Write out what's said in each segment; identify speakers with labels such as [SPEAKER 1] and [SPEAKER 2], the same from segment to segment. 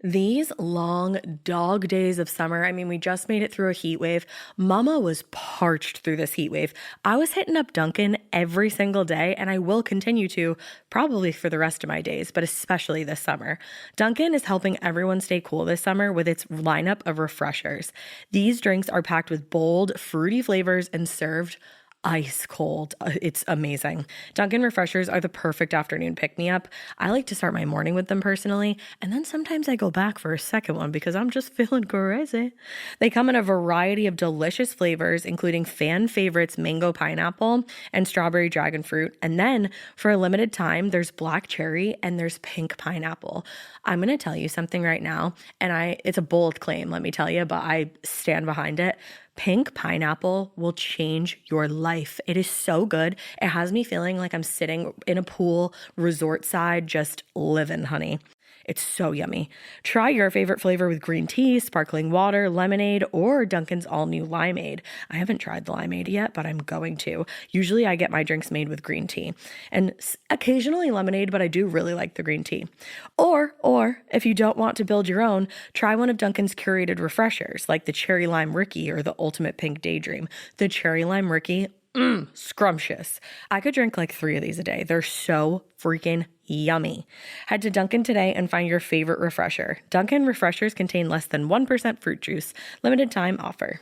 [SPEAKER 1] These long dog days of summer, I mean, we just made it through a heat wave. Mama was parched through this heat wave. I was hitting up Dunkin' every single day, and I will continue to probably for the rest of my days, but especially this summer. Dunkin' is helping everyone stay cool this summer with its lineup of refreshers. These drinks are packed with bold, fruity flavors and served ice cold. It's amazing. Dunkin' refreshers are the perfect afternoon pick-me-up. I like to start my morning with them personally, and then sometimes I go back for a second one because I'm just feeling crazy. They come in a variety of delicious flavors, including fan favorites mango pineapple and strawberry dragon fruit. And then for a limited time, there's black cherry and there's pink pineapple. I'm going to tell you something right now, and it's a bold claim, let me tell you, but I stand behind it. Pink pineapple will change your life. It is so good. It has me feeling like I'm sitting in a pool, resort side, just living, honey. It's so yummy. Try your favorite flavor with green tea, sparkling water, lemonade, or Dunkin's all-new limeade. I haven't tried the limeade yet, but I'm going to. Usually I get my drinks made with green tea and occasionally lemonade, but I do really like the green tea. Or if you don't want to build your own, try one of Dunkin's curated refreshers like the Cherry Lime Ricky or the Ultimate Pink Daydream. The Cherry Lime Ricky, scrumptious. I could drink like 3 of these a day. They're so freaking yummy. Head to Dunkin' today and find your favorite refresher. Dunkin' refreshers contain less than 1% fruit juice. Limited time offer.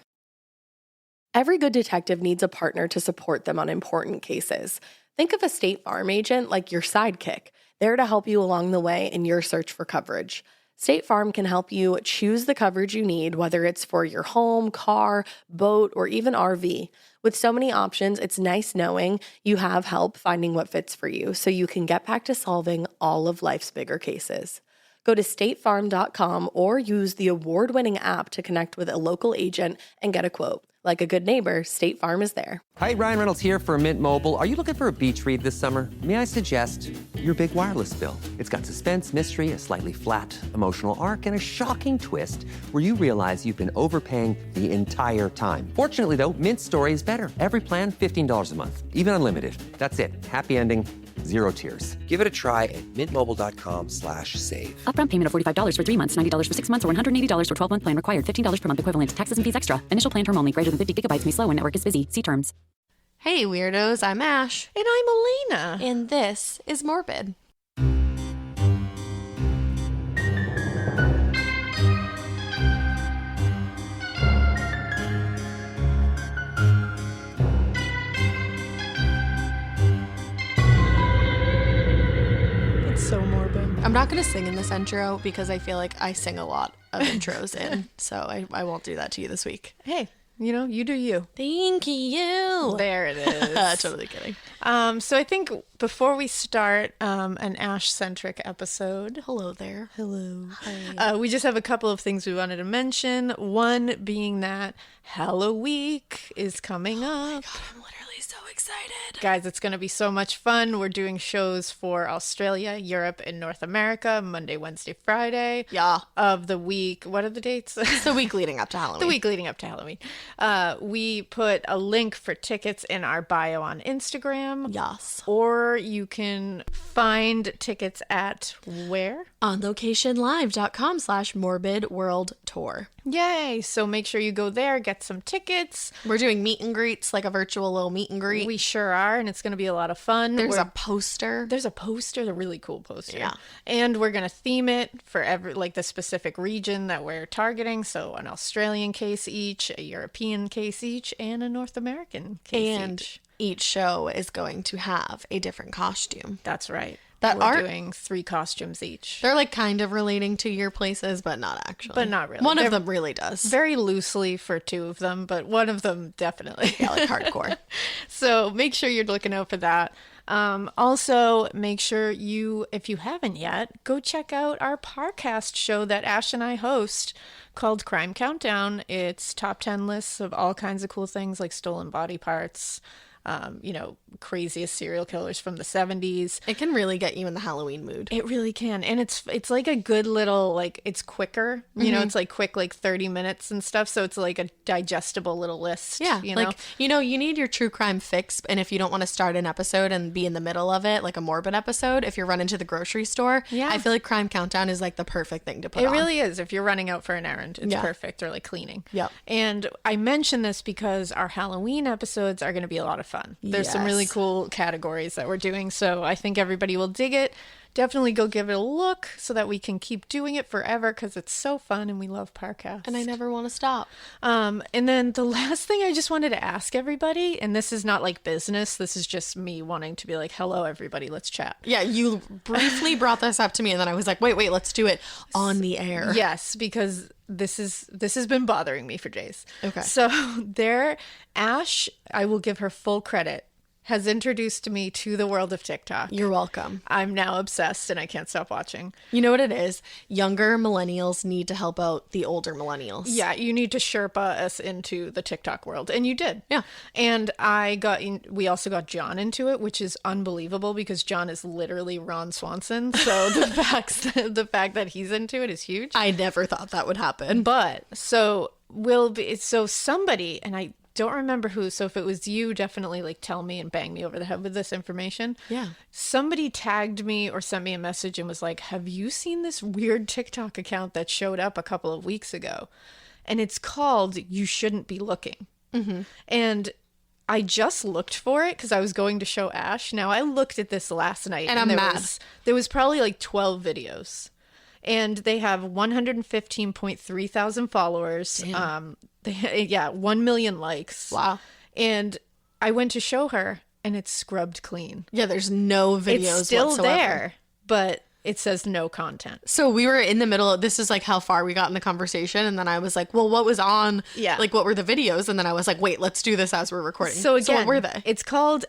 [SPEAKER 1] Every good detective needs a partner to support them on important cases. Think of a State Farm agent like your sidekick, there to help you along the way in your search for coverage. State Farm can help you choose the coverage you need, whether it's for your home, car, boat, or even RV. With so many options, it's nice knowing you have help finding what fits for you so you can get back to solving all of life's bigger cases. Go to statefarm.com or use the award-winning app to connect with a local agent and get a quote. Like a good neighbor, State Farm is there.
[SPEAKER 2] Hi, Ryan Reynolds here from Mint Mobile. Are you looking for a beach read this summer? May I suggest your big wireless bill? It's got suspense, mystery, a slightly flat, emotional arc, and a shocking twist where you realize you've been overpaying the entire time. Fortunately, though, Mint's story is better. Every plan, $15 a month. Even unlimited. That's it. Happy ending. 0 tears. Give it a try at mintmobile.com/save.
[SPEAKER 3] Upfront payment of $45 for 3 months, $90 for 6 months, or $180 for 12-month plan required. $15 per month equivalent. Taxes and fees extra. Initial plan term only. Greater than 50 gigabytes may slow when network is busy. See terms.
[SPEAKER 4] Hey, weirdos. I'm Ash.
[SPEAKER 5] And I'm Alaina.
[SPEAKER 4] And this is Morbid.
[SPEAKER 5] So morbid.
[SPEAKER 4] I'm not going to sing in this intro because I feel like I sing a lot of intros in, so I won't do that to you this week.
[SPEAKER 5] Hey, you do you.
[SPEAKER 4] Thank you.
[SPEAKER 5] There it is.
[SPEAKER 4] Totally kidding.
[SPEAKER 5] So I think before we start an Ash-centric episode.
[SPEAKER 4] Hello there.
[SPEAKER 5] Hello.
[SPEAKER 4] Hi.
[SPEAKER 5] We just have a couple of things we wanted to mention. One being that Halloween is coming up.
[SPEAKER 4] Oh my God, I'm literally so excited.
[SPEAKER 5] Guys, it's going to be so much fun. We're doing shows for Australia, Europe, and North America, Monday, Wednesday, Friday.
[SPEAKER 4] Yeah.
[SPEAKER 5] Of the week. What are the dates?
[SPEAKER 4] It's the week leading up to Halloween.
[SPEAKER 5] The week leading up to Halloween. We put a link for tickets in our bio on Instagram.
[SPEAKER 4] Yes.
[SPEAKER 5] Or you can find tickets at where?
[SPEAKER 4] On locationlive.com/morbidworldtour.
[SPEAKER 5] Yay! So make sure you go there, get some tickets.
[SPEAKER 4] We're doing meet and greets, like a virtual little meet and greet.
[SPEAKER 5] We sure are, and it's going to be a lot of fun.
[SPEAKER 4] There's a poster,
[SPEAKER 5] a really cool poster.
[SPEAKER 4] Yeah.
[SPEAKER 5] And we're going to theme it for the specific region that we're targeting. So an Australian case each, a European case each, and a North American case each.
[SPEAKER 4] Each show is going to have a different costume.
[SPEAKER 5] That's right.
[SPEAKER 4] We're
[SPEAKER 5] doing 3 costumes each.
[SPEAKER 4] They're like kind of relating to your places, but not actually.
[SPEAKER 5] But not really.
[SPEAKER 4] One of them really does.
[SPEAKER 5] Very loosely for 2 of them, but one of them definitely.
[SPEAKER 4] Yeah, like hardcore.
[SPEAKER 5] So make sure you're looking out for that. Also, make sure if you haven't yet, go check out our podcast show that Ash and I host called Crime Countdown. It's top 10 lists of all kinds of cool things like stolen body parts, craziest serial killers from the 70s.
[SPEAKER 4] It can really get you in the Halloween mood.
[SPEAKER 5] It really can. And it's like a good little, like, it's quicker. It's like quick, like 30 minutes and stuff. So it's like a digestible little list.
[SPEAKER 4] Yeah.
[SPEAKER 5] You know?
[SPEAKER 4] You need your true crime fix. And if you don't want to start an episode and be in the middle of it, like a morbid episode, if you're running to the grocery store, I feel like Crime Countdown is like the perfect thing to put on.
[SPEAKER 5] It really is. If you're running out for an errand, it's perfect. Or like cleaning.
[SPEAKER 4] Yep.
[SPEAKER 5] And I mention this because our Halloween episodes are going to be a lot of fun. There's some really cool categories that we're doing. So I think everybody will dig it. Definitely go give it a look so that we can keep doing it forever because it's so fun and we love Parcast.
[SPEAKER 4] And I never want to stop.
[SPEAKER 5] And then the last thing I just wanted to ask everybody, and this is not like business, this is just me wanting to be like, hello, everybody, let's chat.
[SPEAKER 4] Yeah, you briefly brought this up to me and then I was like, wait, let's do it on the air.
[SPEAKER 5] Yes, because this has been bothering me for days.
[SPEAKER 4] Okay.
[SPEAKER 5] So Ash, I will give her full credit, has introduced me to the world of TikTok.
[SPEAKER 4] You're welcome.
[SPEAKER 5] I'm now obsessed and I can't stop watching.
[SPEAKER 4] You know what it is? Younger millennials need to help out the older millennials.
[SPEAKER 5] Yeah, you need to Sherpa us into the TikTok world. And you did.
[SPEAKER 4] Yeah.
[SPEAKER 5] And we also got John into it, which is unbelievable because John is literally Ron Swanson. So the fact that he's into it is huge.
[SPEAKER 4] I never thought that would happen.
[SPEAKER 5] But somebody, and I don't remember who, so if it was you, definitely like tell me and bang me over the head with this information.
[SPEAKER 4] Yeah.
[SPEAKER 5] Somebody tagged me or sent me a message and was like, have you seen this weird TikTok account that showed up a couple of weeks ago? And it's called You Shouldn't Be Looking. Mm-hmm. And I just looked for it because I was going to show Ash. Now I looked at this last night
[SPEAKER 4] and I'm mad.
[SPEAKER 5] There was probably like 12 videos. And they have 115.3 thousand followers.
[SPEAKER 4] Damn.
[SPEAKER 5] 1 million likes.
[SPEAKER 4] Wow.
[SPEAKER 5] And I went to show her and it's scrubbed clean.
[SPEAKER 4] Yeah, there's no videos
[SPEAKER 5] It's still
[SPEAKER 4] whatsoever.
[SPEAKER 5] there, but it says no content.
[SPEAKER 4] So we were in the middle of, this is like how far we got in the conversation. And then I was like, well, what was on?
[SPEAKER 5] Yeah.
[SPEAKER 4] Like, what were the videos? And then I was like, wait, let's do this as we're recording.
[SPEAKER 5] So again,
[SPEAKER 4] what were they?
[SPEAKER 5] It's called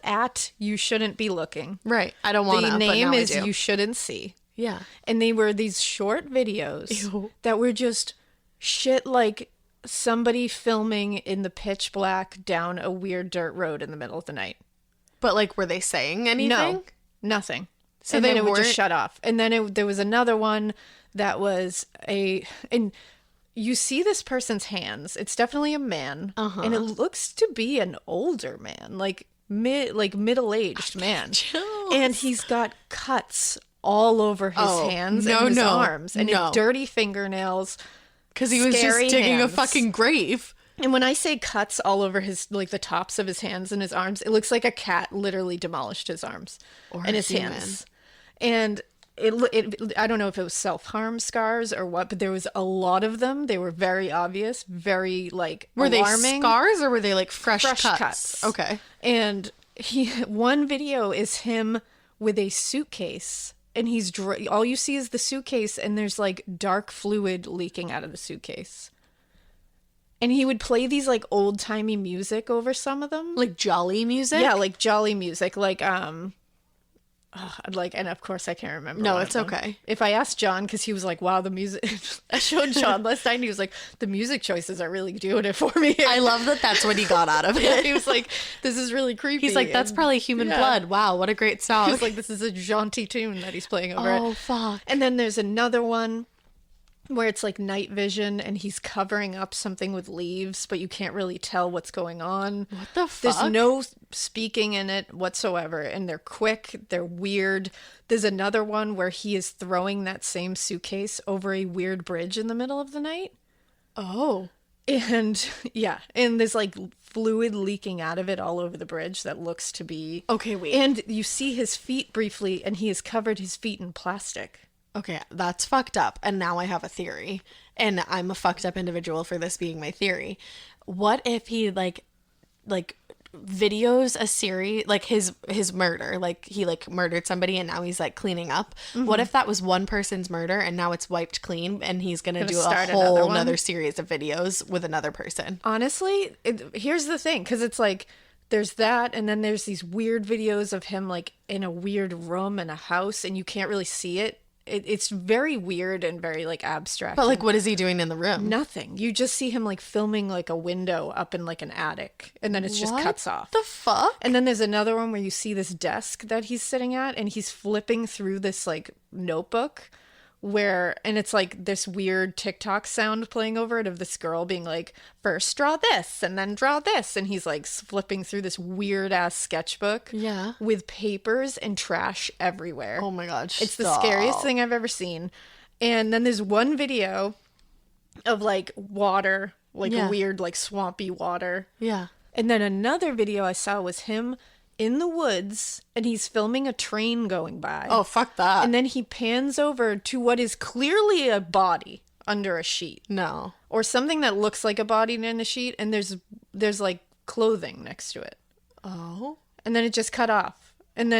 [SPEAKER 5] You Shouldn't Be Looking.
[SPEAKER 4] Right. I don't want to,
[SPEAKER 5] The name is
[SPEAKER 4] You
[SPEAKER 5] You Shouldn't See.
[SPEAKER 4] Yeah.
[SPEAKER 5] And they were these short videos
[SPEAKER 4] Ew.
[SPEAKER 5] that were just shit like somebody filming in the pitch black down a weird dirt road in the middle of the night.
[SPEAKER 4] But like, were they saying anything?
[SPEAKER 5] No, nothing.
[SPEAKER 4] So
[SPEAKER 5] And
[SPEAKER 4] they
[SPEAKER 5] then it would just
[SPEAKER 4] weren't-
[SPEAKER 5] shut off. And then there was another one that was and you see this person's hands. It's definitely a man.
[SPEAKER 4] Uh-huh.
[SPEAKER 5] And it looks to be an older man, like middle-aged man.
[SPEAKER 4] Chills.
[SPEAKER 5] And he's got cuts all over his hands and his arms and his dirty fingernails.
[SPEAKER 4] Because he was just
[SPEAKER 5] scary
[SPEAKER 4] digging
[SPEAKER 5] hands.
[SPEAKER 4] a fucking grave.
[SPEAKER 5] And when I say cuts all over his, like the tops of his hands and his arms, it looks like a cat literally demolished his arms
[SPEAKER 4] Or
[SPEAKER 5] and
[SPEAKER 4] a
[SPEAKER 5] his
[SPEAKER 4] human.
[SPEAKER 5] hands. And I don't know if it was self-harm scars or what, but there was a lot of them. They were very obvious, very like
[SPEAKER 4] Were
[SPEAKER 5] alarming.
[SPEAKER 4] they scars or were they like fresh
[SPEAKER 5] cuts?
[SPEAKER 4] Okay.
[SPEAKER 5] And one video is him with a suitcase. And all you see is the suitcase and there's like dark fluid leaking out of the suitcase. And he would play these like old-timey music over some of them.
[SPEAKER 4] Like jolly music?
[SPEAKER 5] Yeah, like jolly music. And of course I can't remember.
[SPEAKER 4] No,
[SPEAKER 5] one
[SPEAKER 4] it's
[SPEAKER 5] of them.
[SPEAKER 4] okay.
[SPEAKER 5] If I asked John, because he was like, wow, the music, I showed John last night and he was like, the music choices are really doing it for me.
[SPEAKER 4] I love that that's what he got out of it.
[SPEAKER 5] He was like, this is really creepy.
[SPEAKER 4] He's like, that's
[SPEAKER 5] And
[SPEAKER 4] probably human blood. Wow, what a great song.
[SPEAKER 5] He was like, this is a jaunty tune that he's playing over it.
[SPEAKER 4] oh, fuck.
[SPEAKER 5] And then there's another one where it's like night vision and he's covering up something with leaves, but you can't really tell what's going on.
[SPEAKER 4] What the fuck?
[SPEAKER 5] There's no speaking in it whatsoever, and they're quick, they're weird. There's another one where he is throwing that same suitcase over a weird bridge in the middle of the night.
[SPEAKER 4] Oh.
[SPEAKER 5] And yeah, and there's like fluid leaking out of it all over the bridge that looks to be...
[SPEAKER 4] Okay, wait.
[SPEAKER 5] And you see his feet briefly, and he has covered his feet in plastic.
[SPEAKER 4] Okay, that's fucked up. And now I have a theory. And I'm a fucked up individual for this being my theory. What if he like videos a series, like his murder, like he like murdered somebody and now he's like cleaning up?
[SPEAKER 5] Mm-hmm.
[SPEAKER 4] What if that was one person's murder and now it's wiped clean and he's gonna do a
[SPEAKER 5] start
[SPEAKER 4] whole
[SPEAKER 5] another one?
[SPEAKER 4] another series of videos with another person?
[SPEAKER 5] Honestly, here's the thing, because it's like there's that, and then there's these weird videos of him like in a weird room in a house, and you can't really see it. it's very weird and very like abstract.
[SPEAKER 4] But like, what is he doing in the room?
[SPEAKER 5] Nothing. You just see him like filming like a window up in like an attic, and then it just cuts off.
[SPEAKER 4] The fuck?
[SPEAKER 5] And then there's another one where you see this desk that he's sitting at, and he's flipping through this like notebook and it's like this weird TikTok sound playing over it of this girl being like, first draw this and then draw this. And he's like flipping through this weird ass sketchbook with papers and trash everywhere.
[SPEAKER 4] Oh my God.
[SPEAKER 5] It's the scariest thing I've ever seen. And then there's one video of like water, like weird, like swampy water.
[SPEAKER 4] Yeah.
[SPEAKER 5] And then another video I saw was him in the woods, and he's filming a train going by.
[SPEAKER 4] Oh, fuck that.
[SPEAKER 5] And then he pans over to what is clearly a body under a sheet.
[SPEAKER 4] No.
[SPEAKER 5] Or something that looks like a body in a sheet, and there's like clothing next to it.
[SPEAKER 4] Oh.
[SPEAKER 5] And then it just cut off. And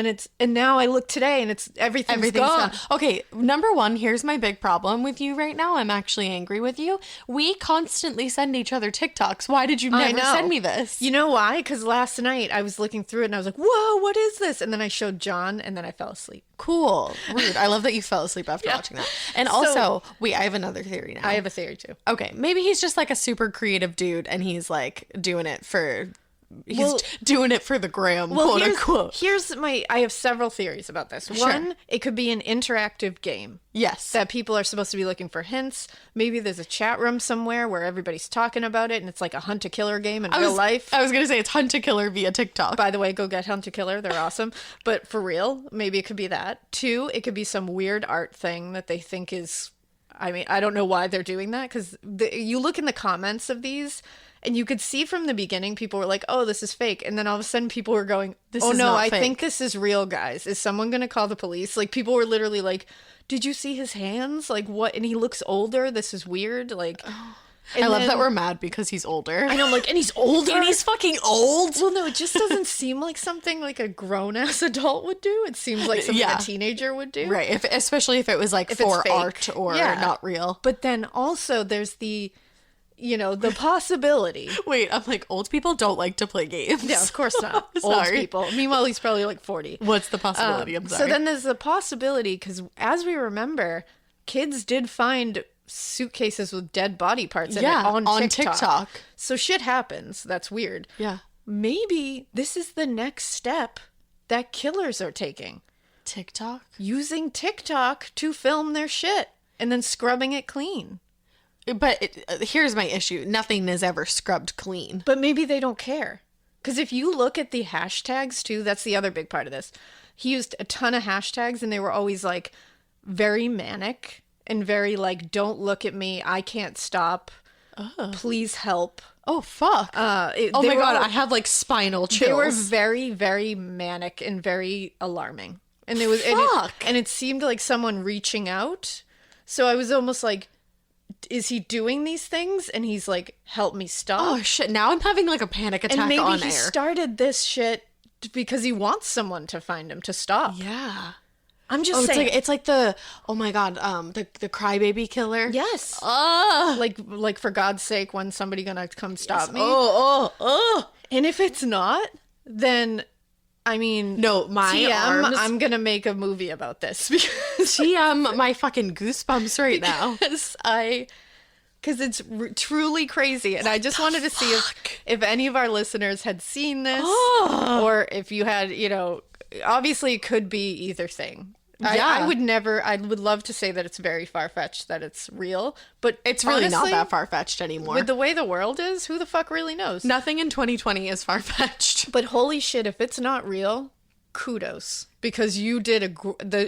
[SPEAKER 5] now I look today and everything's gone.
[SPEAKER 4] Okay, number one, here's my big problem with you right now. I'm actually angry with you. We constantly send each other TikToks. Why did you never send me this?
[SPEAKER 5] You know why? Because last night I was looking through it and I was like, whoa, what is this? And then I showed John and then I fell asleep.
[SPEAKER 4] Cool. Rude. I love that you fell asleep after watching that. And also, wait, I have another theory now.
[SPEAKER 5] I have a theory too.
[SPEAKER 4] Okay, maybe he's just like a super creative dude and he's like doing it for the gram, quote unquote.
[SPEAKER 5] I have several theories about this.
[SPEAKER 4] Sure.
[SPEAKER 5] One, it could be an interactive game.
[SPEAKER 4] Yes.
[SPEAKER 5] That people are supposed to be looking for hints. Maybe there's a chat room somewhere where everybody's talking about it and it's like a hunt a killer game in real life.
[SPEAKER 4] I was going to say it's hunt a killer via TikTok.
[SPEAKER 5] By the way, go get hunt a killer. They're awesome. But for real, maybe it could be that. Two, it could be some weird art thing that they think is, I mean, I don't know why they're doing that because you look in the comments of these and you could see from the beginning, people were like, oh, this is fake. And then all of a sudden people were going, oh no, I think this is real, guys. Is someone going to call the police? Like people were literally like, did you see his hands? Like what? And he looks older. This is weird. Like,
[SPEAKER 4] I love that we're mad because he's older.
[SPEAKER 5] I know, like, and he's older.
[SPEAKER 4] And he's fucking old.
[SPEAKER 5] Well, no, it just doesn't seem like something like a grown-ass adult would do. It seems like something a teenager would do.
[SPEAKER 4] Right, especially if it was like for art or not real.
[SPEAKER 5] But then also there's the possibility.
[SPEAKER 4] Wait, I'm like, old people don't like to play games.
[SPEAKER 5] Yeah, of course not. Old people. Meanwhile, he's probably like 40.
[SPEAKER 4] What's the possibility? I'm sorry.
[SPEAKER 5] So then there's the possibility, because as we remember, kids did find suitcases with dead body parts in it on TikTok. So shit happens. That's weird.
[SPEAKER 4] Yeah.
[SPEAKER 5] Maybe this is the next step that killers are taking.
[SPEAKER 4] TikTok?
[SPEAKER 5] Using TikTok to film their shit and then scrubbing it clean.
[SPEAKER 4] But here's my issue. Nothing is ever scrubbed clean.
[SPEAKER 5] But maybe they don't care. Because if you look at the hashtags too, that's the other big part of this. He used a ton of hashtags and they were always like very manic and very like, don't look at me. I can't stop. Please help.
[SPEAKER 4] Oh, fuck. Oh my God. I have like spinal chills.
[SPEAKER 5] They were very, very manic and very alarming. And it was, and it seemed like someone reaching out. So I was almost like, is he doing these things? And he's like, help me stop.
[SPEAKER 4] Oh shit, now I'm having like a panic attack on air.
[SPEAKER 5] And maybe he started this shit because he wants someone to find him to stop.
[SPEAKER 4] Yeah.
[SPEAKER 5] I'm just saying.
[SPEAKER 4] It's like the, oh my God, the crybaby killer.
[SPEAKER 5] Yes. Like for God's sake, when's somebody gonna come stop me? And if it's not, then I mean,
[SPEAKER 4] no, my
[SPEAKER 5] TM,
[SPEAKER 4] arms.
[SPEAKER 5] I'm gonna make a movie about this because
[SPEAKER 4] TM, my fucking goosebumps right now.
[SPEAKER 5] Because it's truly crazy, and I just wanted to see if any of our listeners had seen this, or if you had, obviously it could be either thing. I would love to say that it's very far-fetched, that it's real, but
[SPEAKER 4] it's really honestly, not that far-fetched anymore.
[SPEAKER 5] With the way the world is, who the fuck really knows?
[SPEAKER 4] Nothing in 2020 is far-fetched.
[SPEAKER 5] But holy shit, if it's not real, kudos. Because you did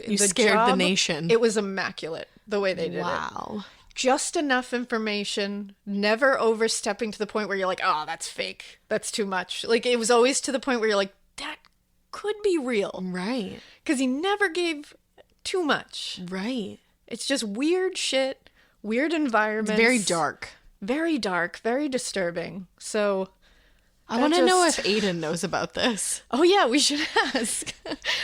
[SPEAKER 4] you scared
[SPEAKER 5] job,
[SPEAKER 4] the nation.
[SPEAKER 5] It was immaculate, the way they did it.
[SPEAKER 4] Wow.
[SPEAKER 5] Just enough information, never overstepping to the point where you're like, oh, that's fake. That's too much. Like, it was always to the point where you're like, that could be real.
[SPEAKER 4] Right.
[SPEAKER 5] Because he never gave too much.
[SPEAKER 4] Right.
[SPEAKER 5] It's just weird shit, weird environments.
[SPEAKER 4] It's very dark.
[SPEAKER 5] Very dark, very disturbing. So
[SPEAKER 4] I want to know if Aidan knows about this.
[SPEAKER 5] Oh yeah, we should ask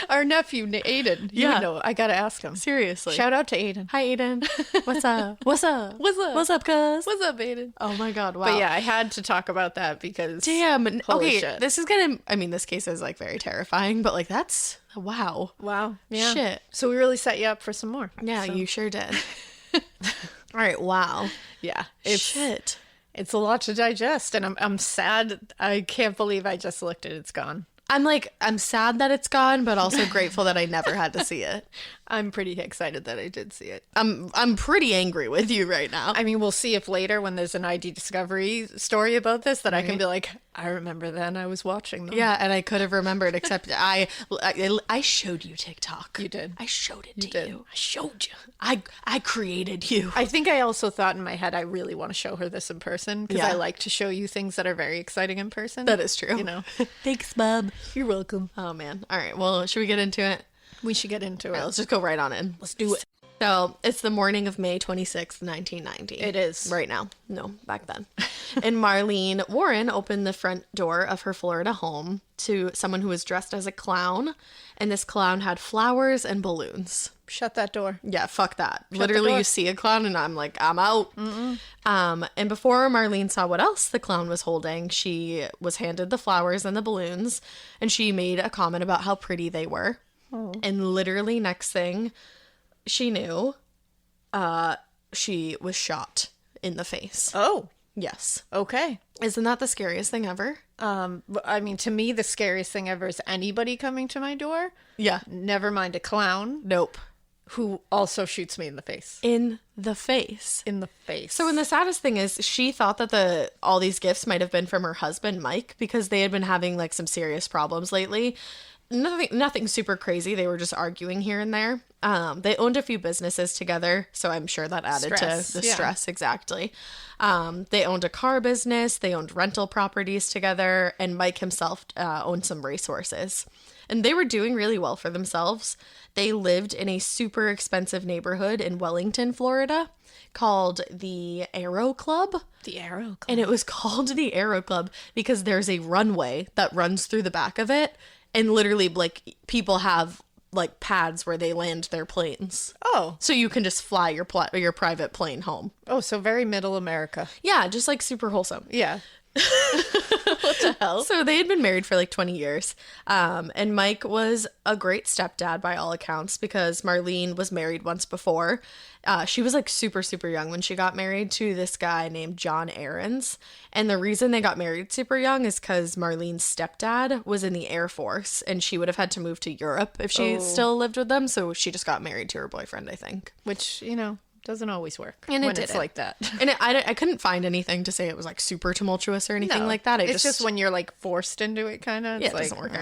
[SPEAKER 5] our nephew Aidan. You would know. I gotta ask him.
[SPEAKER 4] Seriously.
[SPEAKER 5] Shout out to Aidan.
[SPEAKER 4] Hi Aidan. What's up? What's up?
[SPEAKER 5] What's up?
[SPEAKER 4] What's up, cuz?
[SPEAKER 5] What's up, Aidan?
[SPEAKER 4] Oh my God! Wow.
[SPEAKER 5] But yeah, I had to talk about that because
[SPEAKER 4] damn.
[SPEAKER 5] Holy
[SPEAKER 4] okay,
[SPEAKER 5] shit.
[SPEAKER 4] this is gonna. I mean, this case is like very terrifying, but like that's Wow.
[SPEAKER 5] Wow. Yeah.
[SPEAKER 4] Shit.
[SPEAKER 5] So we really set you up for some more.
[SPEAKER 4] Yeah,
[SPEAKER 5] So,
[SPEAKER 4] you sure did. All right. Wow.
[SPEAKER 5] yeah.
[SPEAKER 4] Shit.
[SPEAKER 5] It's a lot to digest, and I'm sad. I can't believe I just looked at it's gone.
[SPEAKER 4] I'm sad that it's gone, but also grateful that I never had to see it.
[SPEAKER 5] I'm pretty excited that I did see it.
[SPEAKER 4] I'm pretty angry with you right now.
[SPEAKER 5] I mean, we'll see if later when there's an ID Discovery story about this that I can be like, I remember then I was watching them.
[SPEAKER 4] Yeah, and I could have remembered, except I showed you TikTok.
[SPEAKER 5] You did.
[SPEAKER 4] I showed it to
[SPEAKER 5] did.
[SPEAKER 4] you. I showed you. I created you.
[SPEAKER 5] I think I also thought in my head, I really want to show her this in person because I like to show you things that are very exciting in person.
[SPEAKER 4] That is true.
[SPEAKER 5] You know.
[SPEAKER 4] Thanks, bub.
[SPEAKER 5] You're welcome.
[SPEAKER 4] Oh man. All right. Well, should we get into it?
[SPEAKER 5] We should get into
[SPEAKER 4] All right,
[SPEAKER 5] it.
[SPEAKER 4] let's just go right on in. Let's do it. So it's the morning of May 26th, 1990.
[SPEAKER 5] It is.
[SPEAKER 4] Right now. No, back then. And Marlene Warren opened the front door of her Florida home to someone who was dressed as a clown. And this clown had flowers and balloons.
[SPEAKER 5] Shut that door.
[SPEAKER 4] Yeah, fuck that.
[SPEAKER 5] the
[SPEAKER 4] Literally,
[SPEAKER 5] door.
[SPEAKER 4] you see a clown and I'm like, I'm out. And before Marlene saw what else the clown was holding, she was handed the flowers and the balloons. And she made a comment about how pretty they were. And literally next thing she knew, she was shot in the face.
[SPEAKER 5] Oh,
[SPEAKER 4] Yes.
[SPEAKER 5] okay.
[SPEAKER 4] Isn't that the scariest thing ever?
[SPEAKER 5] But, I mean, to me, the scariest thing ever is anybody coming to my door.
[SPEAKER 4] Yeah.
[SPEAKER 5] Never mind a clown
[SPEAKER 4] Nope.
[SPEAKER 5] who also shoots me in the face.
[SPEAKER 4] In the face.
[SPEAKER 5] In the face.
[SPEAKER 4] So, and the saddest thing is, she thought that all these gifts might have been from her husband, Mike, because they had been having like some serious problems lately. Nothing super crazy. They were just arguing here and there. They owned a few businesses together, so I'm sure that added
[SPEAKER 5] Stress,
[SPEAKER 4] to the
[SPEAKER 5] yeah.
[SPEAKER 4] stress. Exactly. They owned a car business. They owned rental properties together, and Mike himself owned some racehorses. And they were doing really well for themselves. They lived in a super expensive neighborhood in Wellington, Florida, called the Aero Club.
[SPEAKER 5] the Arrow Club.
[SPEAKER 4] And it was called the Aero Club because there's a runway that runs through the back of it. And literally, like, people have, like, pads where they land their planes.
[SPEAKER 5] Oh.
[SPEAKER 4] So you can just fly your private plane home.
[SPEAKER 5] Oh, so very middle America.
[SPEAKER 4] Yeah, just, like, super wholesome.
[SPEAKER 5] Yeah.
[SPEAKER 4] So they had been married for like 20 years. And Mike was a great stepdad by all accounts because Marlene was married once before. She was like super, super young when she got married to this guy named John Aarons. And the reason they got married super young is because Marlene's stepdad was in the Air Force and she would have had to move to Europe if she still lived with them. So she just got married to her boyfriend, I think.
[SPEAKER 5] Which, you know, doesn't always work
[SPEAKER 4] And
[SPEAKER 5] when
[SPEAKER 4] it
[SPEAKER 5] it's
[SPEAKER 4] didn't.
[SPEAKER 5] like that.
[SPEAKER 4] And I couldn't find anything to say it was like super tumultuous or anything like that.
[SPEAKER 5] It's just when you're like forced into it, kind of.
[SPEAKER 4] Yeah, it doesn't work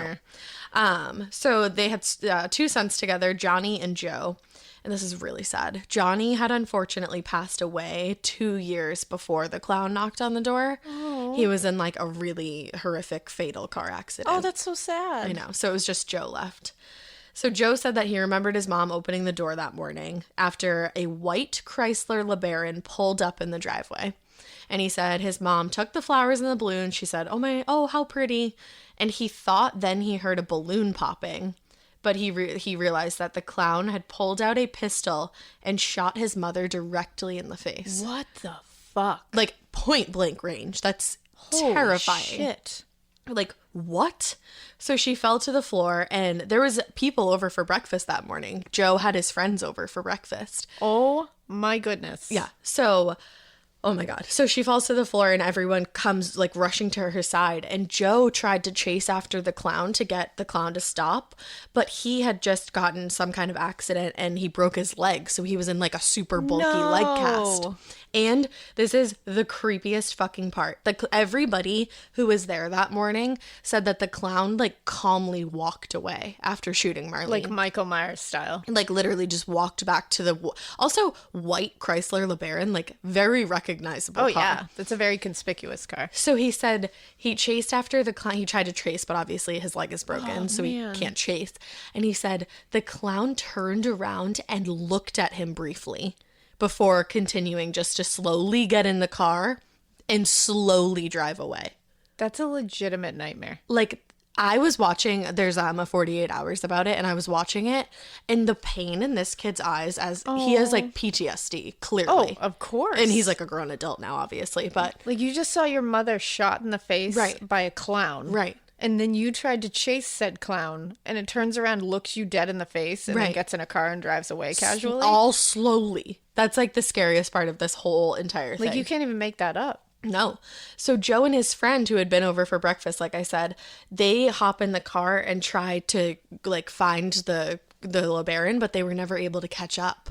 [SPEAKER 4] out. So they had two sons together, Johnny and Joe. And this is really sad. Johnny had unfortunately passed away 2 years before the clown knocked on the door. Oh. He was in like a really horrific fatal car accident.
[SPEAKER 5] Oh, that's so sad.
[SPEAKER 4] I know. So it was just Joe left. So Joe said that he remembered his mom opening the door that morning after a white Chrysler Le Baron pulled up in the driveway. And he said his mom took the flowers and the balloon. She said, oh, how pretty. And he thought then he heard a balloon popping. But he realized that the clown had pulled out a pistol and shot his mother directly in the face.
[SPEAKER 5] What the fuck?
[SPEAKER 4] Like point blank range. That's
[SPEAKER 5] Holy
[SPEAKER 4] terrifying.
[SPEAKER 5] shit.
[SPEAKER 4] Like, what? So she fell to the floor and there was people over for breakfast that morning. Joe had his friends over for breakfast.
[SPEAKER 5] Oh my goodness.
[SPEAKER 4] Yeah. So, oh my God. So she falls to the floor and everyone comes like rushing to her side. And Joe tried to chase after the clown to get the clown to stop. But he had just gotten some kind of accident and he broke his leg. So he was in like a super bulky leg cast. And this is the creepiest fucking part. Everybody who was there that morning said that the clown like calmly walked away after shooting Marlene.
[SPEAKER 5] Like Michael Myers style.
[SPEAKER 4] Like literally just walked back to the also white Chrysler Le Baron, like very recognizable
[SPEAKER 5] Oh
[SPEAKER 4] car.
[SPEAKER 5] yeah, that's a very conspicuous car.
[SPEAKER 4] So he said he chased after the clown. He tried to chase, but obviously his leg is broken, so
[SPEAKER 5] man.
[SPEAKER 4] he can't chase. And he said the clown turned around and looked at him briefly before continuing just to slowly get in the car and slowly drive away.
[SPEAKER 5] That's a legitimate nightmare.
[SPEAKER 4] Like, I was watching, there's a 48 hours about it, and I was watching it, and the pain in this kid's eyes as he has, like, PTSD, clearly.
[SPEAKER 5] Oh, of course.
[SPEAKER 4] And he's, like, a grown adult now, obviously, but...
[SPEAKER 5] Like, you just saw your mother shot in the face
[SPEAKER 4] Right.
[SPEAKER 5] by a clown.
[SPEAKER 4] Right.
[SPEAKER 5] and then you tried to chase said clown, and it turns around, looks you dead in the face, and then
[SPEAKER 4] Right.
[SPEAKER 5] gets in a car and drives away casually.
[SPEAKER 4] All slowly. That's like the scariest part of this whole entire thing.
[SPEAKER 5] Like, you can't even make that up.
[SPEAKER 4] No. So Joe and his friend who had been over for breakfast, like I said, they hop in the car and try to like find the Le Baron, but they were never able to catch up.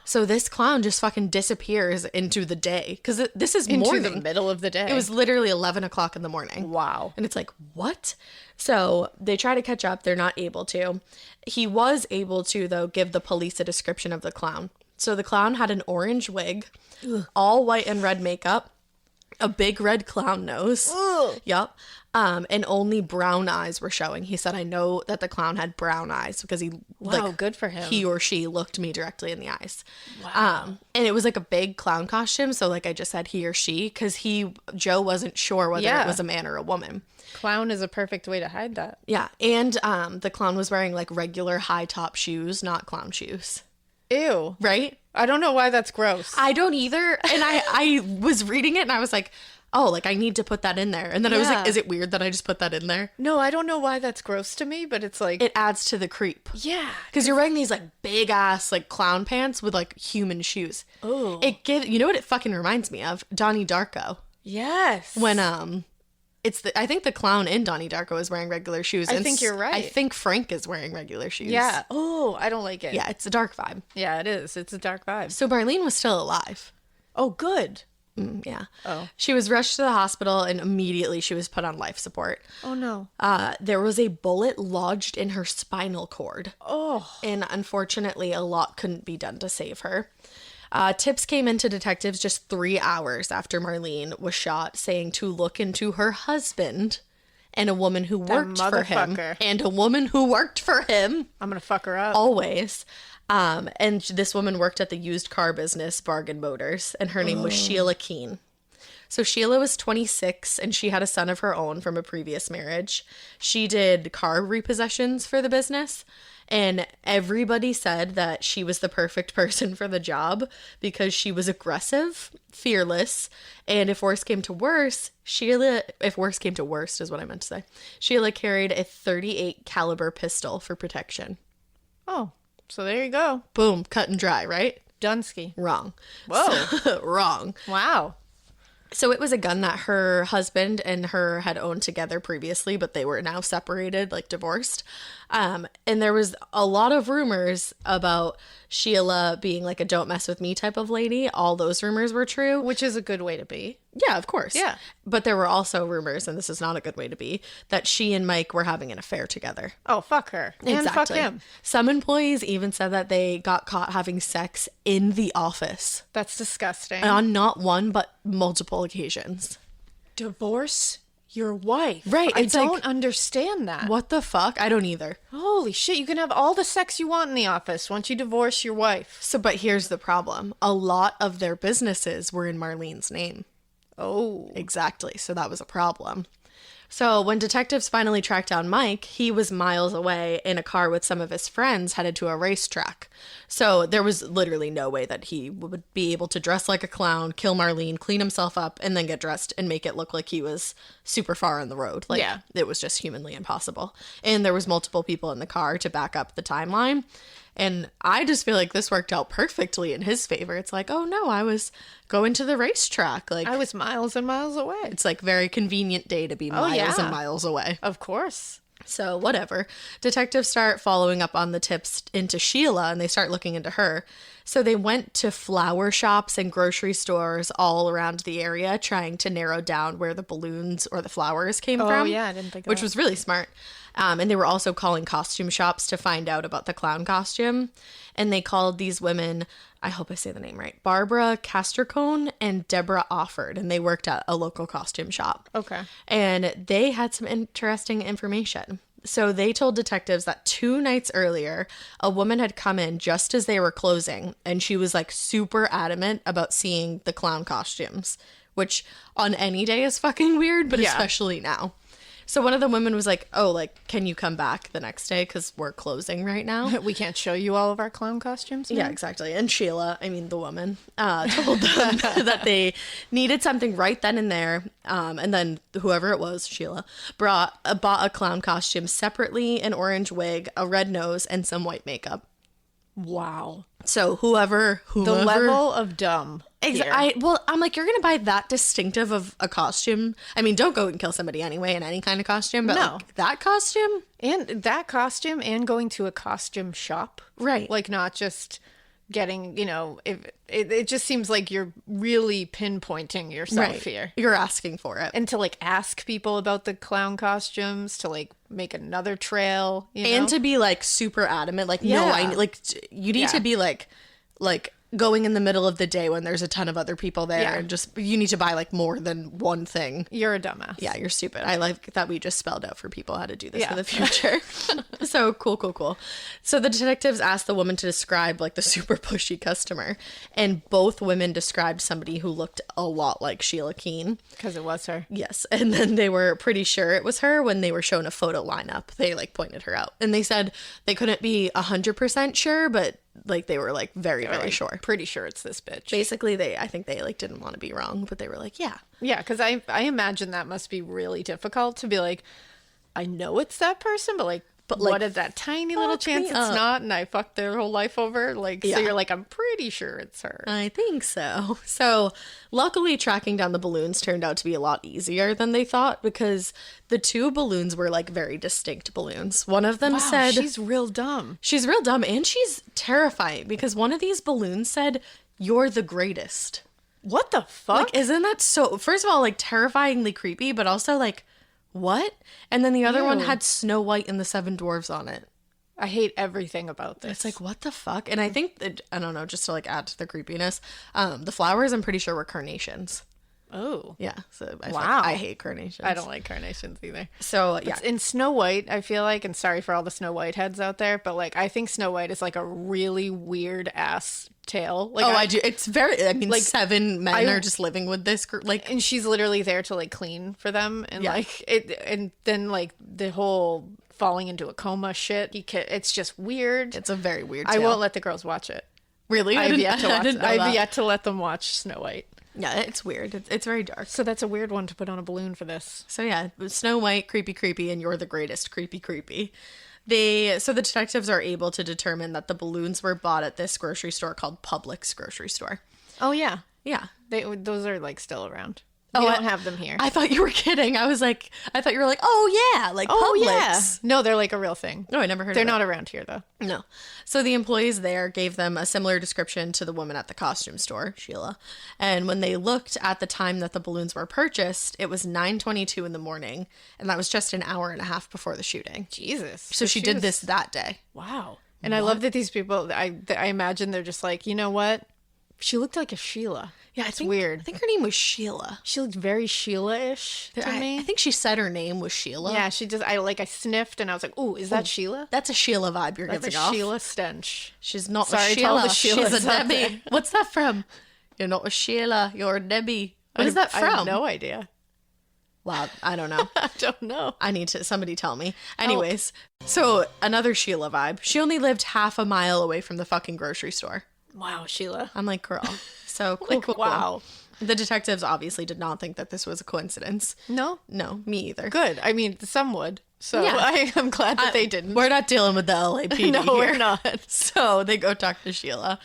[SPEAKER 4] So this clown just fucking disappears into the day because this is
[SPEAKER 5] Into
[SPEAKER 4] morning.
[SPEAKER 5] the middle of the day.
[SPEAKER 4] It was literally 11 o'clock in the morning.
[SPEAKER 5] Wow.
[SPEAKER 4] And it's like, what? So they try to catch up. They're not able to. He was able to, though, give the police a description of the clown. So the clown had an orange wig, all white and red makeup, a big red clown nose. Yep. And only brown eyes were showing. He said, I know that the clown had brown eyes because
[SPEAKER 5] Wow, good for him.
[SPEAKER 4] He or she looked me directly in the eyes. Wow. And it was like a big clown costume. So like I just said, he or she, because Joe wasn't sure whether
[SPEAKER 5] Yeah.
[SPEAKER 4] it was a man or a woman.
[SPEAKER 5] Clown is a perfect way to hide that.
[SPEAKER 4] Yeah. And the clown was wearing like regular high top shoes, not clown shoes.
[SPEAKER 5] Ew.
[SPEAKER 4] Right?
[SPEAKER 5] I don't know why that's gross.
[SPEAKER 4] I don't either. And I was reading it and I was like, oh, like I need to put that in there. And then I was like,
[SPEAKER 5] Yeah.
[SPEAKER 4] is it weird that I just put that in there?
[SPEAKER 5] No, I don't know why that's gross to me, but it's like...
[SPEAKER 4] It adds to the creep.
[SPEAKER 5] yeah.
[SPEAKER 4] Because you're wearing these like big ass like clown pants with like human shoes.
[SPEAKER 5] Oh.
[SPEAKER 4] You know what it fucking reminds me of? Donnie Darko.
[SPEAKER 5] Yes.
[SPEAKER 4] When I think the clown in Donnie Darko is wearing regular shoes.
[SPEAKER 5] I
[SPEAKER 4] and
[SPEAKER 5] think you're right.
[SPEAKER 4] I think Frank is wearing regular shoes.
[SPEAKER 5] Yeah. Oh, I don't like it.
[SPEAKER 4] Yeah, it's a dark vibe.
[SPEAKER 5] Yeah, it is. It's a dark vibe.
[SPEAKER 4] So Marlene was still alive.
[SPEAKER 5] Oh, good.
[SPEAKER 4] Yeah.
[SPEAKER 5] Oh.
[SPEAKER 4] She was rushed to the hospital and immediately she was put on life support.
[SPEAKER 5] Oh, no.
[SPEAKER 4] There was a bullet lodged in her spinal cord.
[SPEAKER 5] Oh.
[SPEAKER 4] And unfortunately, a lot couldn't be done to save her. Tips came into detectives just 3 hours after Marlene was shot, saying to look into her husband and a woman who worked for him.
[SPEAKER 5] motherfucker.
[SPEAKER 4] And a woman who worked for him.
[SPEAKER 5] I'm going to fuck her up.
[SPEAKER 4] Always. And this woman worked at the used car business, Bargain Motors, and her name was Sheila Keen. So Sheila was 26 and she had a son of her own from a previous marriage. She did car repossessions for the business. And everybody said that she was the perfect person for the job because she was aggressive, fearless, and if worse came to worst is what I meant to say, Sheila carried a .38 caliber pistol for protection.
[SPEAKER 5] Oh, so there you go.
[SPEAKER 4] Boom, cut and dry, right?
[SPEAKER 5] Dunsky.
[SPEAKER 4] Wrong.
[SPEAKER 5] Whoa.
[SPEAKER 4] Wrong.
[SPEAKER 5] Wow.
[SPEAKER 4] So it was a gun that her husband and her had owned together previously, but they were now separated, like divorced. And there was a lot of rumors about Sheila being like a don't mess with me type of lady. All those rumors were true.
[SPEAKER 5] Which is a good way to be.
[SPEAKER 4] Yeah, of course.
[SPEAKER 5] Yeah.
[SPEAKER 4] But there were also rumors, and this is not a good way to be, that she and Mike were having an affair together.
[SPEAKER 5] Oh, fuck her. And fuck him.
[SPEAKER 4] Some employees even said that they got caught having sex in the office
[SPEAKER 5] That's disgusting.
[SPEAKER 4] on not one, but multiple occasions.
[SPEAKER 5] Divorce your wife.
[SPEAKER 4] Right,
[SPEAKER 5] I
[SPEAKER 4] it's like-
[SPEAKER 5] don't understand that.
[SPEAKER 4] What the fuck? I don't either.
[SPEAKER 5] Holy shit. You can have all the sex you want in the office once you divorce your wife.
[SPEAKER 4] So, but here's the problem. A lot of their businesses were in Marlene's name.
[SPEAKER 5] Oh.
[SPEAKER 4] Exactly. So that was a problem. So when detectives finally tracked down Mike, he was miles away in a car with some of his friends headed to a racetrack. So there was literally no way that he would be able to dress like a clown, kill Marlene, clean himself up, and then get dressed and make it look like he was super far on the road. Like,
[SPEAKER 5] Yeah.
[SPEAKER 4] it was just humanly impossible. And there was multiple people in the car to back up the timeline. And I just feel like this worked out perfectly in his favor. It's like, oh no, I was going to the racetrack. Like,
[SPEAKER 5] I was miles and miles away.
[SPEAKER 4] it's like very convenient day to be miles
[SPEAKER 5] yeah.
[SPEAKER 4] and miles away.
[SPEAKER 5] Of course.
[SPEAKER 4] So whatever. Detectives start following up on the tips into Sheila and they start looking into her. So they went to flower shops and grocery stores all around the area trying to narrow down where the balloons or the flowers came from.
[SPEAKER 5] yeah, I didn't think of
[SPEAKER 4] Which
[SPEAKER 5] that.
[SPEAKER 4] was really smart. And they were also calling costume shops to find out about the clown costume. And they called these women, I hope I say the name right, Barbara Castricone and Debra Offord. And they worked at a local costume shop.
[SPEAKER 5] Okay.
[SPEAKER 4] And they had some interesting information. So they told detectives that 2 nights earlier, a woman had come in just as they were closing. And she was like super adamant about seeing the clown costumes, which on any day is fucking weird, but
[SPEAKER 5] Yeah.
[SPEAKER 4] especially now. So one of the women was like, oh, like, can you come back the next day? Because we're closing right now.
[SPEAKER 5] We can't show you all of our clown costumes now?
[SPEAKER 4] Yeah, exactly. And Sheila, I mean, the woman, told them that they needed something right then and there. And then whoever it was, Sheila, bought a clown costume separately, an orange wig, a red nose, and some white makeup.
[SPEAKER 5] Wow.
[SPEAKER 4] So whoever
[SPEAKER 5] The level of dumb. Here.
[SPEAKER 4] I'm like, you're gonna buy that distinctive of a costume. I mean, don't go and kill somebody anyway in any kind of costume, but
[SPEAKER 5] No.
[SPEAKER 4] like, that costume,
[SPEAKER 5] And that costume and going to a costume shop.
[SPEAKER 4] Right.
[SPEAKER 5] Like not just getting, if it just seems like you're really pinpointing yourself here.
[SPEAKER 4] You're asking for it.
[SPEAKER 5] And to like ask people about the clown costumes, to like make another trail,
[SPEAKER 4] And to be like super adamant, like, no,
[SPEAKER 5] Yeah.
[SPEAKER 4] you need
[SPEAKER 5] Yeah.
[SPEAKER 4] to be like going in the middle of the day when there's a ton of other people there,
[SPEAKER 5] Yeah.
[SPEAKER 4] and just, you need to buy like more than one thing.
[SPEAKER 5] You're a dumbass.
[SPEAKER 4] Yeah, you're stupid. I like that we just spelled out for people how to do this
[SPEAKER 5] Yeah.
[SPEAKER 4] for the future. So cool. So the detectives asked the woman to describe like the super pushy customer, and both women described somebody who looked a lot like Sheila Keen.
[SPEAKER 5] Because it was her.
[SPEAKER 4] Yes, and then they were pretty sure it was her when they were shown a photo lineup. They like pointed her out, and they said they couldn't be 100% sure, but like they were like very sure.
[SPEAKER 5] Pretty sure it's this bitch.
[SPEAKER 4] Basically, I think they like didn't want to be wrong, but they were like, yeah.
[SPEAKER 5] Yeah, because I imagine that must be really difficult to be like, I know it's that person, but like, what is that tiny little
[SPEAKER 4] fuck me
[SPEAKER 5] chance it's
[SPEAKER 4] up.
[SPEAKER 5] not, and I fucked their whole life over? Like,
[SPEAKER 4] Yeah.
[SPEAKER 5] so you're like, I'm pretty sure it's her.
[SPEAKER 4] I think so. So, luckily, tracking down the balloons turned out to be a lot easier than they thought, because the two balloons were like very distinct balloons. One of them
[SPEAKER 5] Wow,
[SPEAKER 4] said
[SPEAKER 5] she's real dumb.
[SPEAKER 4] she's real dumb, and she's terrifying, because one of these balloons said, "You're the greatest."
[SPEAKER 5] What the fuck?
[SPEAKER 4] Like, isn't that so? First of all, like terrifyingly creepy, but also like, what? And then the other one
[SPEAKER 5] Ew.
[SPEAKER 4] had Snow White and the Seven Dwarfs on it.
[SPEAKER 5] I hate everything about this.
[SPEAKER 4] It's like, what the fuck? And I think that, I don't know, just to like add to the creepiness, the flowers I'm pretty sure were carnations.
[SPEAKER 5] oh,
[SPEAKER 4] Yeah. So
[SPEAKER 5] Wow.
[SPEAKER 4] I hate carnations.
[SPEAKER 5] I don't like carnations either.
[SPEAKER 4] So yeah.
[SPEAKER 5] In Snow White, I feel like, and sorry for all the Snow White heads out there, but like, I think Snow White is like a really weird ass tale. Like,
[SPEAKER 4] I do. It's very, I mean,
[SPEAKER 5] like,
[SPEAKER 4] seven men are just living with this group. Like,
[SPEAKER 5] and she's literally there to like clean for them, and
[SPEAKER 4] Yeah.
[SPEAKER 5] like it, and then like the whole falling into a coma shit. It's just weird.
[SPEAKER 4] it's a very weird
[SPEAKER 5] I
[SPEAKER 4] tale.
[SPEAKER 5] won't let the girls watch it.
[SPEAKER 4] Really?
[SPEAKER 5] I've yet to
[SPEAKER 4] I
[SPEAKER 5] watch.
[SPEAKER 4] didn't know
[SPEAKER 5] I've
[SPEAKER 4] that.
[SPEAKER 5] yet to let them watch Snow White.
[SPEAKER 4] Yeah, it's weird. It's very dark.
[SPEAKER 5] So that's a weird one to put on a balloon for this.
[SPEAKER 4] So yeah, Snow White, creepy, and You're the Greatest, creepy. So the detectives are able to determine that the balloons were bought at this grocery store called Publix grocery store.
[SPEAKER 5] Oh yeah,
[SPEAKER 4] Yeah.
[SPEAKER 5] those are like still around.
[SPEAKER 4] Oh,
[SPEAKER 5] We don't have them here.
[SPEAKER 4] I thought you were kidding. I thought you were like, oh yeah, like
[SPEAKER 5] oh
[SPEAKER 4] Publix.
[SPEAKER 5] yeah, no, they're like a real thing.
[SPEAKER 4] No, I never heard
[SPEAKER 5] They're
[SPEAKER 4] of it.
[SPEAKER 5] not around here though.
[SPEAKER 4] No. So the employees there gave them a similar description to the woman at the costume store, Sheila. And when they looked at the time that the balloons were purchased, it was 9:22 in the morning, and that was just an hour and a half before the shooting.
[SPEAKER 5] Jesus.
[SPEAKER 4] So she did
[SPEAKER 5] was-
[SPEAKER 4] this that day.
[SPEAKER 5] Wow. And I love that these people. I imagine they're just like, you know what? She looked like a Sheila.
[SPEAKER 4] Yeah,
[SPEAKER 5] It's weird.
[SPEAKER 4] I think her name was Sheila.
[SPEAKER 5] She looked very Sheila-ish to me.
[SPEAKER 4] I think she said her name was Sheila.
[SPEAKER 5] Yeah, she just. I sniffed and I was like, "Ooh, is that Sheila?"
[SPEAKER 4] That's a Sheila vibe you're
[SPEAKER 5] That's
[SPEAKER 4] giving
[SPEAKER 5] a
[SPEAKER 4] off.
[SPEAKER 5] Sheila stench.
[SPEAKER 4] She's not
[SPEAKER 5] Sorry
[SPEAKER 4] a
[SPEAKER 5] to all
[SPEAKER 4] Sheila.
[SPEAKER 5] the
[SPEAKER 4] She's
[SPEAKER 5] Sheilas
[SPEAKER 4] a
[SPEAKER 5] out there.
[SPEAKER 4] Debbie. What's that from? You're not a Sheila. You're a Debbie. What is that from?
[SPEAKER 5] I have no idea.
[SPEAKER 4] Wow, I don't know.
[SPEAKER 5] I don't know.
[SPEAKER 4] I need to, somebody tell me.
[SPEAKER 5] Oh.
[SPEAKER 4] Anyways, so another Sheila vibe. She only lived half a mile away from the fucking grocery store.
[SPEAKER 5] Wow, Sheila.
[SPEAKER 4] I'm like, girl. So cool,
[SPEAKER 5] Like,
[SPEAKER 4] cool.
[SPEAKER 5] wow.
[SPEAKER 4] The detectives obviously did not think that this was a coincidence.
[SPEAKER 5] No,
[SPEAKER 4] No, me either.
[SPEAKER 5] good. I mean, some would. So
[SPEAKER 4] Yeah.
[SPEAKER 5] I am glad that they didn't.
[SPEAKER 4] We're not dealing with the LAPD
[SPEAKER 5] No,
[SPEAKER 4] here.
[SPEAKER 5] we're not.
[SPEAKER 4] So they go talk to Sheila.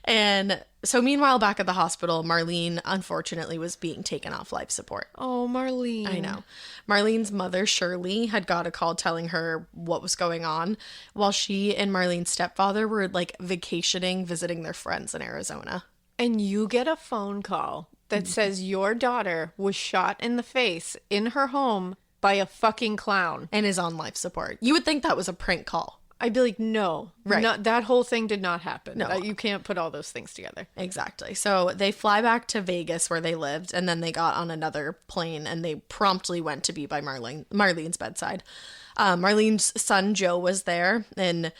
[SPEAKER 4] And so meanwhile, back at the hospital, Marlene, unfortunately, was being taken off life support.
[SPEAKER 5] Oh, Marlene.
[SPEAKER 4] I know. Marlene's mother, Shirley, had got a call telling her what was going on while she and Marlene's stepfather were like vacationing, visiting their friends in Arizona.
[SPEAKER 5] And you get a phone call that says your daughter was shot in the face in her home by a fucking clown.
[SPEAKER 4] And is on life support. You would think that was a prank call.
[SPEAKER 5] I'd be like, no.
[SPEAKER 4] Right.
[SPEAKER 5] Not, that whole thing did not happen.
[SPEAKER 4] No.
[SPEAKER 5] You can't put all those things together.
[SPEAKER 4] Exactly. So they fly back to Vegas where they lived, and then they got on another plane and they promptly went to be by Marlene's bedside. Marlene's son, Joe, was there, and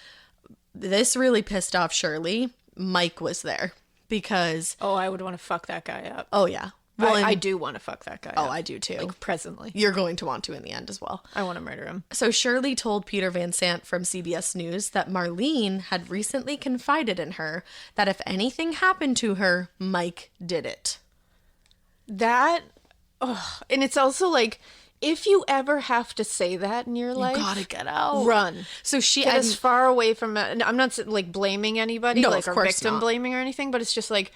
[SPEAKER 4] this really pissed off Shirley. Mike was there because,
[SPEAKER 5] Oh, I would want to fuck that guy up.
[SPEAKER 4] oh yeah, Well,
[SPEAKER 5] I do want to fuck that guy.
[SPEAKER 4] Oh,
[SPEAKER 5] up.
[SPEAKER 4] I do too.
[SPEAKER 5] Like, presently.
[SPEAKER 4] You're going to want to in the end as well.
[SPEAKER 5] I want to murder him.
[SPEAKER 4] So Shirley told Peter Van Sant from CBS News that Marlene had recently confided in her that if anything happened to her, Mike did it.
[SPEAKER 5] That, and it's also like, if you ever have to say that in your life,
[SPEAKER 4] Gotta get out.
[SPEAKER 5] run.
[SPEAKER 4] So she
[SPEAKER 5] Get as far away from it. I'm not like blaming anybody,
[SPEAKER 4] No,
[SPEAKER 5] like
[SPEAKER 4] of
[SPEAKER 5] or
[SPEAKER 4] course
[SPEAKER 5] victim
[SPEAKER 4] not.
[SPEAKER 5] blaming or anything, but it's just like,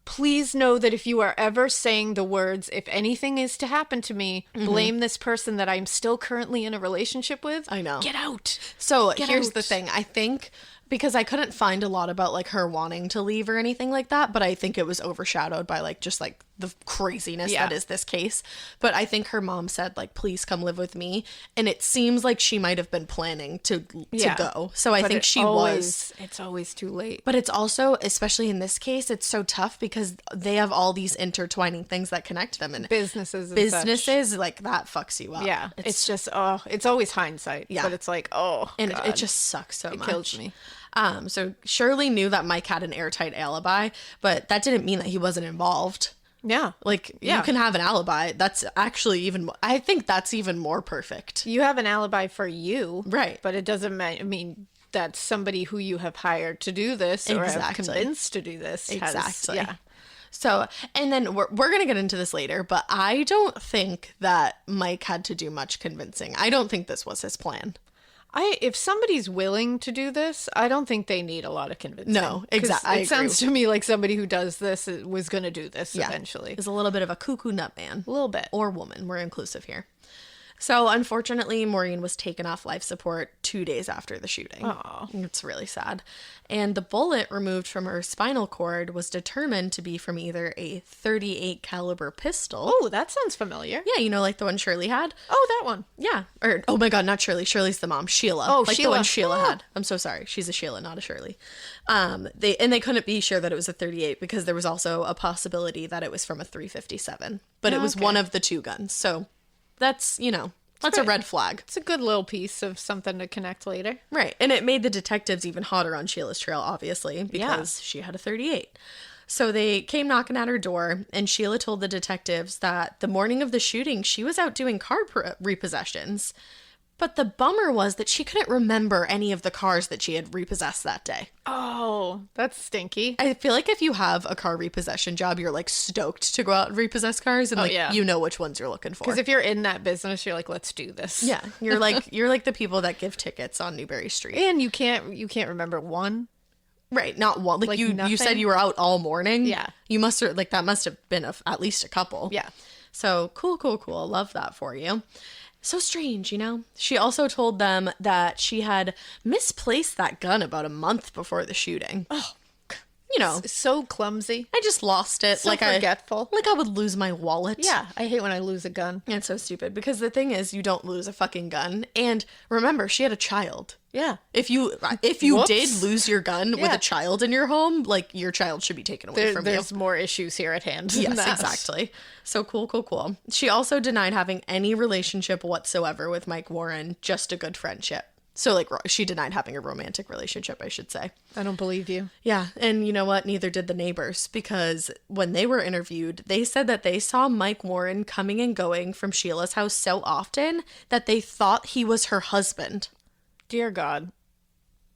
[SPEAKER 5] please know that if you are ever saying the words, if anything is to happen to me, blame this person that I'm still currently in a relationship with.
[SPEAKER 4] I know.
[SPEAKER 5] Get out.
[SPEAKER 4] So
[SPEAKER 5] Get
[SPEAKER 4] here's
[SPEAKER 5] out.
[SPEAKER 4] the thing. I think because I couldn't find a lot about like her wanting to leave or anything like that, but I think it was overshadowed by like just like the craziness
[SPEAKER 5] Yeah.
[SPEAKER 4] that is this case. But I think her mom said like, please come live with me. And it seems like she might have been planning to go. So I
[SPEAKER 5] But
[SPEAKER 4] think
[SPEAKER 5] it
[SPEAKER 4] she
[SPEAKER 5] always-
[SPEAKER 4] was.
[SPEAKER 5] It's always too late.
[SPEAKER 4] But it's also, especially in this case, it's so tough because they have all these intertwining things that connect them. And
[SPEAKER 5] Businesses and such.
[SPEAKER 4] businesses, like that fucks you up.
[SPEAKER 5] Yeah. It's just, it's always hindsight.
[SPEAKER 4] Yeah.
[SPEAKER 5] But it's like,
[SPEAKER 4] and
[SPEAKER 5] God.
[SPEAKER 4] it just sucks so
[SPEAKER 5] It
[SPEAKER 4] much.
[SPEAKER 5] kills me.
[SPEAKER 4] So Shirley knew that Mike had an airtight alibi, but that didn't mean that he wasn't involved.
[SPEAKER 5] Yeah.
[SPEAKER 4] Like,
[SPEAKER 5] Yeah.
[SPEAKER 4] you can have an alibi. That's actually I think that's even more perfect.
[SPEAKER 5] You have an alibi for you.
[SPEAKER 4] Right.
[SPEAKER 5] But it doesn't mean that somebody who you have hired to do this or have
[SPEAKER 4] Exactly.
[SPEAKER 5] convinced to do this has,
[SPEAKER 4] Exactly.
[SPEAKER 5] yeah.
[SPEAKER 4] So, and then we're going to get into this later, but I don't think that Mike had to do much convincing. I don't think this was his plan.
[SPEAKER 5] If somebody's willing to do this, I don't think they need a lot of convincing.
[SPEAKER 4] No,
[SPEAKER 5] 'Cause
[SPEAKER 4] exactly.
[SPEAKER 5] It sounds to me like somebody who does this was going to do this eventually.
[SPEAKER 4] Is a little bit of a cuckoo nut man.
[SPEAKER 5] A little bit.
[SPEAKER 4] Or woman. We're inclusive here. So, unfortunately, Maureen was taken off life support 2 days after the shooting.
[SPEAKER 5] Aw.
[SPEAKER 4] It's really sad. And the bullet removed from her spinal cord was determined to be from either a .38 caliber pistol.
[SPEAKER 5] Oh, that sounds familiar.
[SPEAKER 4] Yeah, you know, like the one Shirley had?
[SPEAKER 5] Oh, that one.
[SPEAKER 4] Yeah. Or, oh my God, not Shirley. Shirley's the mom. Sheila.
[SPEAKER 5] Oh,
[SPEAKER 4] like
[SPEAKER 5] Sheila.
[SPEAKER 4] the one Sheila
[SPEAKER 5] Ah.
[SPEAKER 4] had. I'm so sorry. She's a Sheila, not a Shirley. They couldn't be sure that it was a .38 because there was also a possibility that it was from a .357. But it was
[SPEAKER 5] Okay.
[SPEAKER 4] one of the two guns. So that's, that's a
[SPEAKER 5] great.
[SPEAKER 4] red flag.
[SPEAKER 5] It's a good little piece of something to connect later.
[SPEAKER 4] Right. And it made the detectives even hotter on Sheila's trail, obviously, because she had a .38. So they came knocking at her door, and Sheila told the detectives that the morning of the shooting, she was out doing car repossessions. But the bummer was that she couldn't remember any of the cars that she had repossessed that day.
[SPEAKER 5] Oh, that's stinky.
[SPEAKER 4] I feel like if you have a car repossession job, you're like stoked to go out and repossess cars, and like
[SPEAKER 5] yeah.
[SPEAKER 4] you know which ones you're looking for.
[SPEAKER 5] Because if you're in that business, you're like, let's do this.
[SPEAKER 4] Yeah, you're like the people that give tickets on Newberry Street.
[SPEAKER 5] And you can't remember one.
[SPEAKER 4] Right, not one. Like you
[SPEAKER 5] nothing?
[SPEAKER 4] said you were out all morning.
[SPEAKER 5] Yeah.
[SPEAKER 4] You must have, that must have been at least a couple.
[SPEAKER 5] Yeah.
[SPEAKER 4] So cool. Love that for you. So strange, She also told them that she had misplaced that gun about a month before the shooting.
[SPEAKER 5] Oh,
[SPEAKER 4] So
[SPEAKER 5] clumsy.
[SPEAKER 4] I just lost it.
[SPEAKER 5] So forgetful.
[SPEAKER 4] Like I would lose my wallet.
[SPEAKER 5] Yeah, I hate when I lose a gun.
[SPEAKER 4] It's so stupid because the thing is you don't lose a fucking gun. And remember, she had a child.
[SPEAKER 5] Yeah.
[SPEAKER 4] If you
[SPEAKER 5] Whoops.
[SPEAKER 4] did lose your gun with
[SPEAKER 5] Yeah.
[SPEAKER 4] a child in your home, like your child should be taken away from you.
[SPEAKER 5] There's more issues here at hand. than
[SPEAKER 4] Yes,
[SPEAKER 5] that.
[SPEAKER 4] exactly. So cool. She also denied having any relationship whatsoever with Mike Warren, just a good friendship. So like she denied having a romantic relationship, I should say.
[SPEAKER 5] I don't believe you.
[SPEAKER 4] Yeah, and you know what? Neither did the neighbors, because when they were interviewed, they said that they saw Mike Warren coming and going from Sheila's house so often that they thought he was her husband.
[SPEAKER 5] Dear God.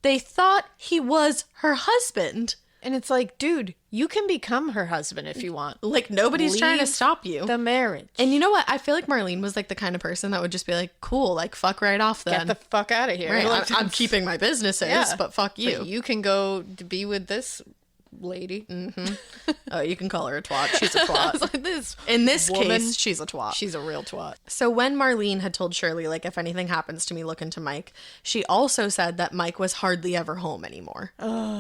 [SPEAKER 4] They thought he was her husband.
[SPEAKER 5] And it's like, dude, you can become her husband if you want.
[SPEAKER 4] Like, nobody's trying to
[SPEAKER 5] Leave
[SPEAKER 4] stop you.
[SPEAKER 5] The marriage.
[SPEAKER 4] And you know what? I feel like Marlene was like the kind of person that would just be like, cool, like fuck right off then.
[SPEAKER 5] Get the fuck out of here.
[SPEAKER 4] Right,
[SPEAKER 5] Like,
[SPEAKER 4] I'm keeping my businesses,
[SPEAKER 5] Yeah.
[SPEAKER 4] but fuck you.
[SPEAKER 5] But you can go to be with this lady.
[SPEAKER 4] Oh, you can call her a twat. She's a
[SPEAKER 5] I was
[SPEAKER 4] twat.
[SPEAKER 5] like, this
[SPEAKER 4] In this
[SPEAKER 5] woman,
[SPEAKER 4] case, she's a twat.
[SPEAKER 5] she's a real twat.
[SPEAKER 4] So when Marlene had told Shirley, like, if anything happens to me, look into Mike, she also said that Mike was hardly ever home anymore.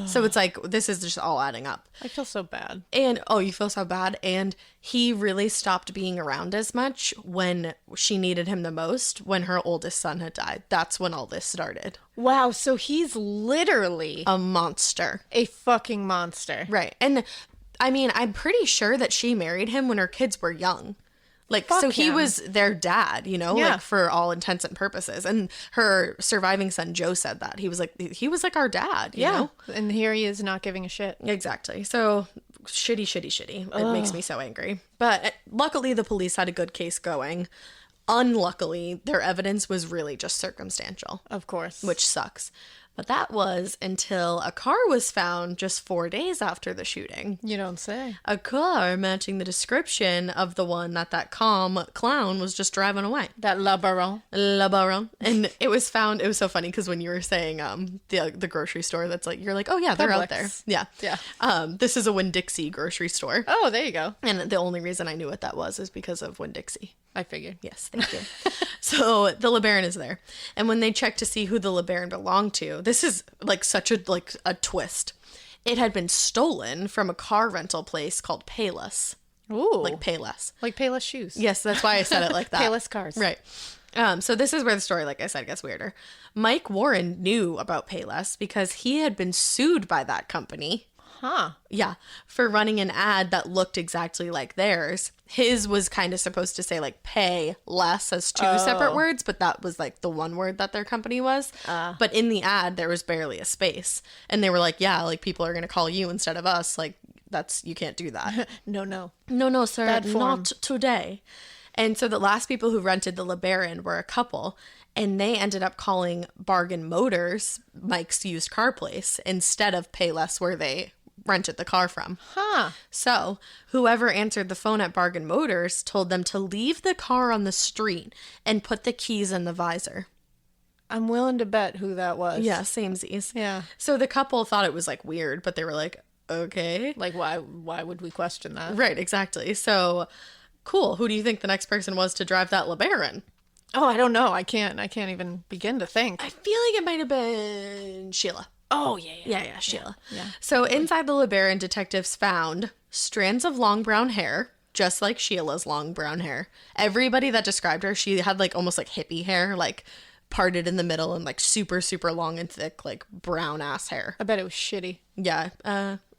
[SPEAKER 4] So it's like, this is just all adding up.
[SPEAKER 5] I feel so bad.
[SPEAKER 4] And, oh, you feel so bad. And he really stopped being around as much when she needed him the most, when her oldest son had died. That's when all this started.
[SPEAKER 5] Wow, so he's literally
[SPEAKER 4] A monster.
[SPEAKER 5] a fucking monster.
[SPEAKER 4] Right. And I mean, I'm pretty sure that she married him when her kids were young. Like,
[SPEAKER 5] Fuck
[SPEAKER 4] so he
[SPEAKER 5] him.
[SPEAKER 4] was their dad,
[SPEAKER 5] Yeah.
[SPEAKER 4] like for all intents and purposes. And her surviving son, Joe, said that. He was like our dad, you know?
[SPEAKER 5] And here he is not giving a shit.
[SPEAKER 4] Exactly. So shitty. It makes me so angry. But luckily, the police had a good case going. Unluckily, their evidence was really just circumstantial.
[SPEAKER 5] Of course.
[SPEAKER 4] Which sucks. But that was until a car was found just 4 days after the shooting.
[SPEAKER 5] You don't say.
[SPEAKER 4] A car matching the description of the one that calm clown was just driving away.
[SPEAKER 5] That Le Baron.
[SPEAKER 4] Le Baron. And it was found, it was so funny because when you were saying the grocery store that's like, you're like, oh yeah, they're out there.
[SPEAKER 5] Publix.
[SPEAKER 4] Yeah. This is a Winn-Dixie grocery store.
[SPEAKER 5] Oh, there you go.
[SPEAKER 4] And the only reason I knew what that was is because of Winn-Dixie.
[SPEAKER 5] I figured.
[SPEAKER 4] Yes, thank you. So the Le Baron is there. And when they checked to see who the Le Baron belonged to, this is like such a twist. It had been stolen from a car rental place called Payless.
[SPEAKER 5] Ooh.
[SPEAKER 4] Like Payless.
[SPEAKER 5] Like Payless shoes.
[SPEAKER 4] Yes, that's why I said it like that.
[SPEAKER 5] Payless cars.
[SPEAKER 4] Right. So this is where the story, like I said, gets weirder. Mike Warren knew about Payless because he had been sued by that company.
[SPEAKER 5] Huh.
[SPEAKER 4] Yeah, for running an ad that looked exactly like theirs. His was kind of supposed to say like pay less as two separate words, but that was like the one word that their company was. But in the ad, there was barely a space. And they were like, yeah, like people are going to call you instead of us. Like you can't do that.
[SPEAKER 5] No.
[SPEAKER 4] No, sir,
[SPEAKER 5] Bad form.
[SPEAKER 4] not today. And so the last people who rented the Le Baron were a couple, and they ended up calling Bargain Motors, Mike's used car place, instead of Payless where they rented the car from.
[SPEAKER 5] Huh.
[SPEAKER 4] So whoever answered the phone at Bargain Motors told them to leave the car on the street and put the keys in the visor.
[SPEAKER 5] I'm willing to bet who that was.
[SPEAKER 4] Yeah, samesies.
[SPEAKER 5] Yeah.
[SPEAKER 4] So the couple thought it was like weird, but they were like, okay.
[SPEAKER 5] Like, why would we question that?
[SPEAKER 4] Right, exactly. So cool. Who do you think the next person was to drive that Le Baron?
[SPEAKER 5] Oh, I don't know. I can't even begin to think.
[SPEAKER 4] I feel like it might have been Sheila.
[SPEAKER 5] Oh, yeah.
[SPEAKER 4] Yeah, Sheila.
[SPEAKER 5] Yeah.
[SPEAKER 4] So inside the Le Baron, detectives found strands of long brown hair, just like Sheila's long brown hair. Everybody that described her, she had like almost like hippie hair, like parted in the middle and like super, super long and thick, like brown ass hair.
[SPEAKER 5] I bet it was shitty.
[SPEAKER 4] Yeah.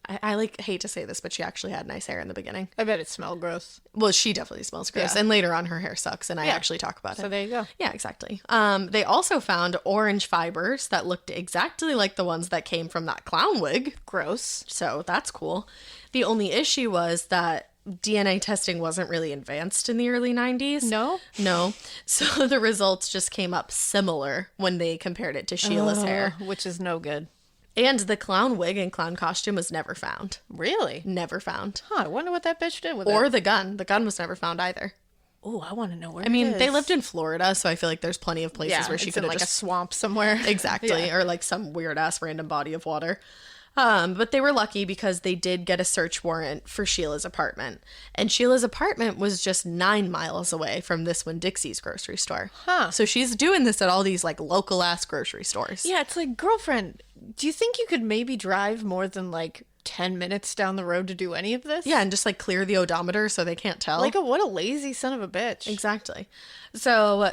[SPEAKER 4] I like hate to say this, but she actually had nice hair in the beginning.
[SPEAKER 5] I bet it smelled gross.
[SPEAKER 4] Well, she definitely smells gross.
[SPEAKER 5] Yeah.
[SPEAKER 4] And later on, her hair sucks, and I
[SPEAKER 5] Yeah.
[SPEAKER 4] actually talk about it.
[SPEAKER 5] So there you go.
[SPEAKER 4] Yeah, exactly. They also found orange fibers that looked exactly like the ones that came from that clown wig.
[SPEAKER 5] Gross.
[SPEAKER 4] So that's cool. The only issue was that DNA testing wasn't really advanced in the early 90s.
[SPEAKER 5] No?
[SPEAKER 4] No. So the results just came up similar when they compared it to Sheila's hair.
[SPEAKER 5] Which is no good.
[SPEAKER 4] And the clown wig and clown costume was never found.
[SPEAKER 5] Really?
[SPEAKER 4] Never found.
[SPEAKER 5] Huh, I wonder what that bitch did with
[SPEAKER 4] Or
[SPEAKER 5] it.
[SPEAKER 4] the gun. The gun was never found either.
[SPEAKER 5] Oh, I want to know where
[SPEAKER 4] I mean,
[SPEAKER 5] it is.
[SPEAKER 4] they lived in Florida, so I feel like there's plenty of places
[SPEAKER 5] yeah,
[SPEAKER 4] where she
[SPEAKER 5] it's
[SPEAKER 4] could
[SPEAKER 5] in
[SPEAKER 4] have
[SPEAKER 5] like
[SPEAKER 4] just
[SPEAKER 5] a swamp somewhere.
[SPEAKER 4] exactly,
[SPEAKER 5] Yeah.
[SPEAKER 4] or like some weird ass random body of water. But they were lucky because they did get a search warrant for Sheila's apartment, and Sheila's apartment was just 9 miles away from this Winn-Dixie's grocery store.
[SPEAKER 5] Huh.
[SPEAKER 4] So she's doing this at all these like local ass grocery stores.
[SPEAKER 5] Yeah, it's like, girlfriend, do you think you could maybe drive more than like 10 minutes down the road to do any of this?
[SPEAKER 4] Yeah, and just like clear the odometer so they can't tell.
[SPEAKER 5] Like, what a lazy son of a bitch.
[SPEAKER 4] Exactly. So,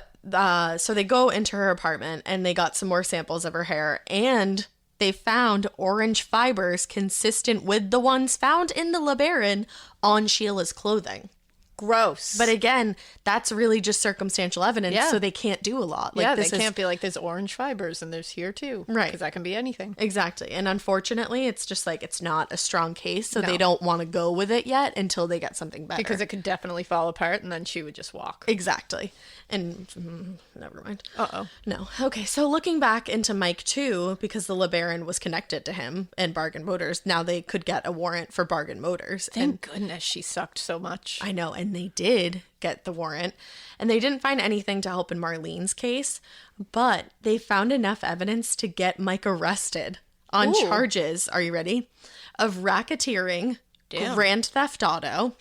[SPEAKER 4] so they go into her apartment and they got some more samples of her hair, and they found orange fibers consistent with the ones found in the Le Baron on Sheila's clothing.
[SPEAKER 5] Gross.
[SPEAKER 4] But again, that's really just circumstantial evidence,
[SPEAKER 5] Yeah.
[SPEAKER 4] so they can't do a lot. Like,
[SPEAKER 5] yeah, they
[SPEAKER 4] this is-
[SPEAKER 5] can't be like, there's orange fibers and there's here too.
[SPEAKER 4] Right.
[SPEAKER 5] Because that can be anything.
[SPEAKER 4] Exactly. And unfortunately, it's just like it's not a strong case, so
[SPEAKER 5] No.
[SPEAKER 4] they don't want to go with it yet until they get something better.
[SPEAKER 5] Because it could definitely fall apart and then she would just walk.
[SPEAKER 4] Exactly. And never mind.
[SPEAKER 5] Uh-oh.
[SPEAKER 4] No. Okay, so looking back into Mike too, because the Le Baron was connected to him and Bargain Motors, now they could get a warrant for Bargain Motors.
[SPEAKER 5] Thank goodness she sucked so much.
[SPEAKER 4] I know, and they did get the warrant. And they didn't find anything to help in Marlene's case, but they found enough evidence to get Mike arrested on
[SPEAKER 5] Ooh.
[SPEAKER 4] charges, are you ready? Of racketeering,
[SPEAKER 5] Damn.
[SPEAKER 4] grand theft auto,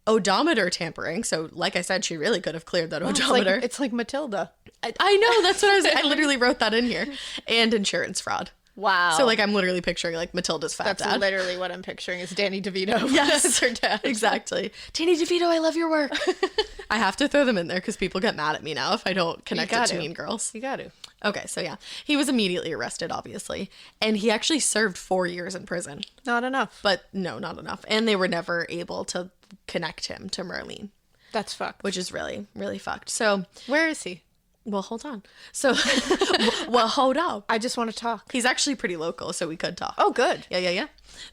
[SPEAKER 4] odometer tampering. So, like I said, she really could have cleared that
[SPEAKER 5] It's
[SPEAKER 4] odometer.
[SPEAKER 5] like, it's like Matilda.
[SPEAKER 4] I know, that's what I literally wrote that in here. And insurance fraud.
[SPEAKER 5] Wow.
[SPEAKER 4] So, like, I'm literally picturing, like, Matilda's fat
[SPEAKER 5] That's
[SPEAKER 4] dad.
[SPEAKER 5] literally what I'm picturing is Danny DeVito.
[SPEAKER 4] Yes,
[SPEAKER 5] That's her dad.
[SPEAKER 4] exactly. Danny DeVito, I love your work. I have to throw them in there because people get mad at me now if I don't connect it
[SPEAKER 5] got
[SPEAKER 4] to
[SPEAKER 5] to.
[SPEAKER 4] Mean Girls.
[SPEAKER 5] You got to.
[SPEAKER 4] Okay, so yeah, he was immediately arrested, obviously, and he actually served 4 years in prison.
[SPEAKER 5] Not enough.
[SPEAKER 4] But no, not enough. And they were never able to connect him to Marlene,
[SPEAKER 5] That's fucked.
[SPEAKER 4] which is really, really fucked. So,
[SPEAKER 5] Where is he?
[SPEAKER 4] well, hold on. So, well, hold up.
[SPEAKER 5] I just want to talk.
[SPEAKER 4] He's actually pretty local, so we could talk.
[SPEAKER 5] Oh, good.
[SPEAKER 4] Yeah.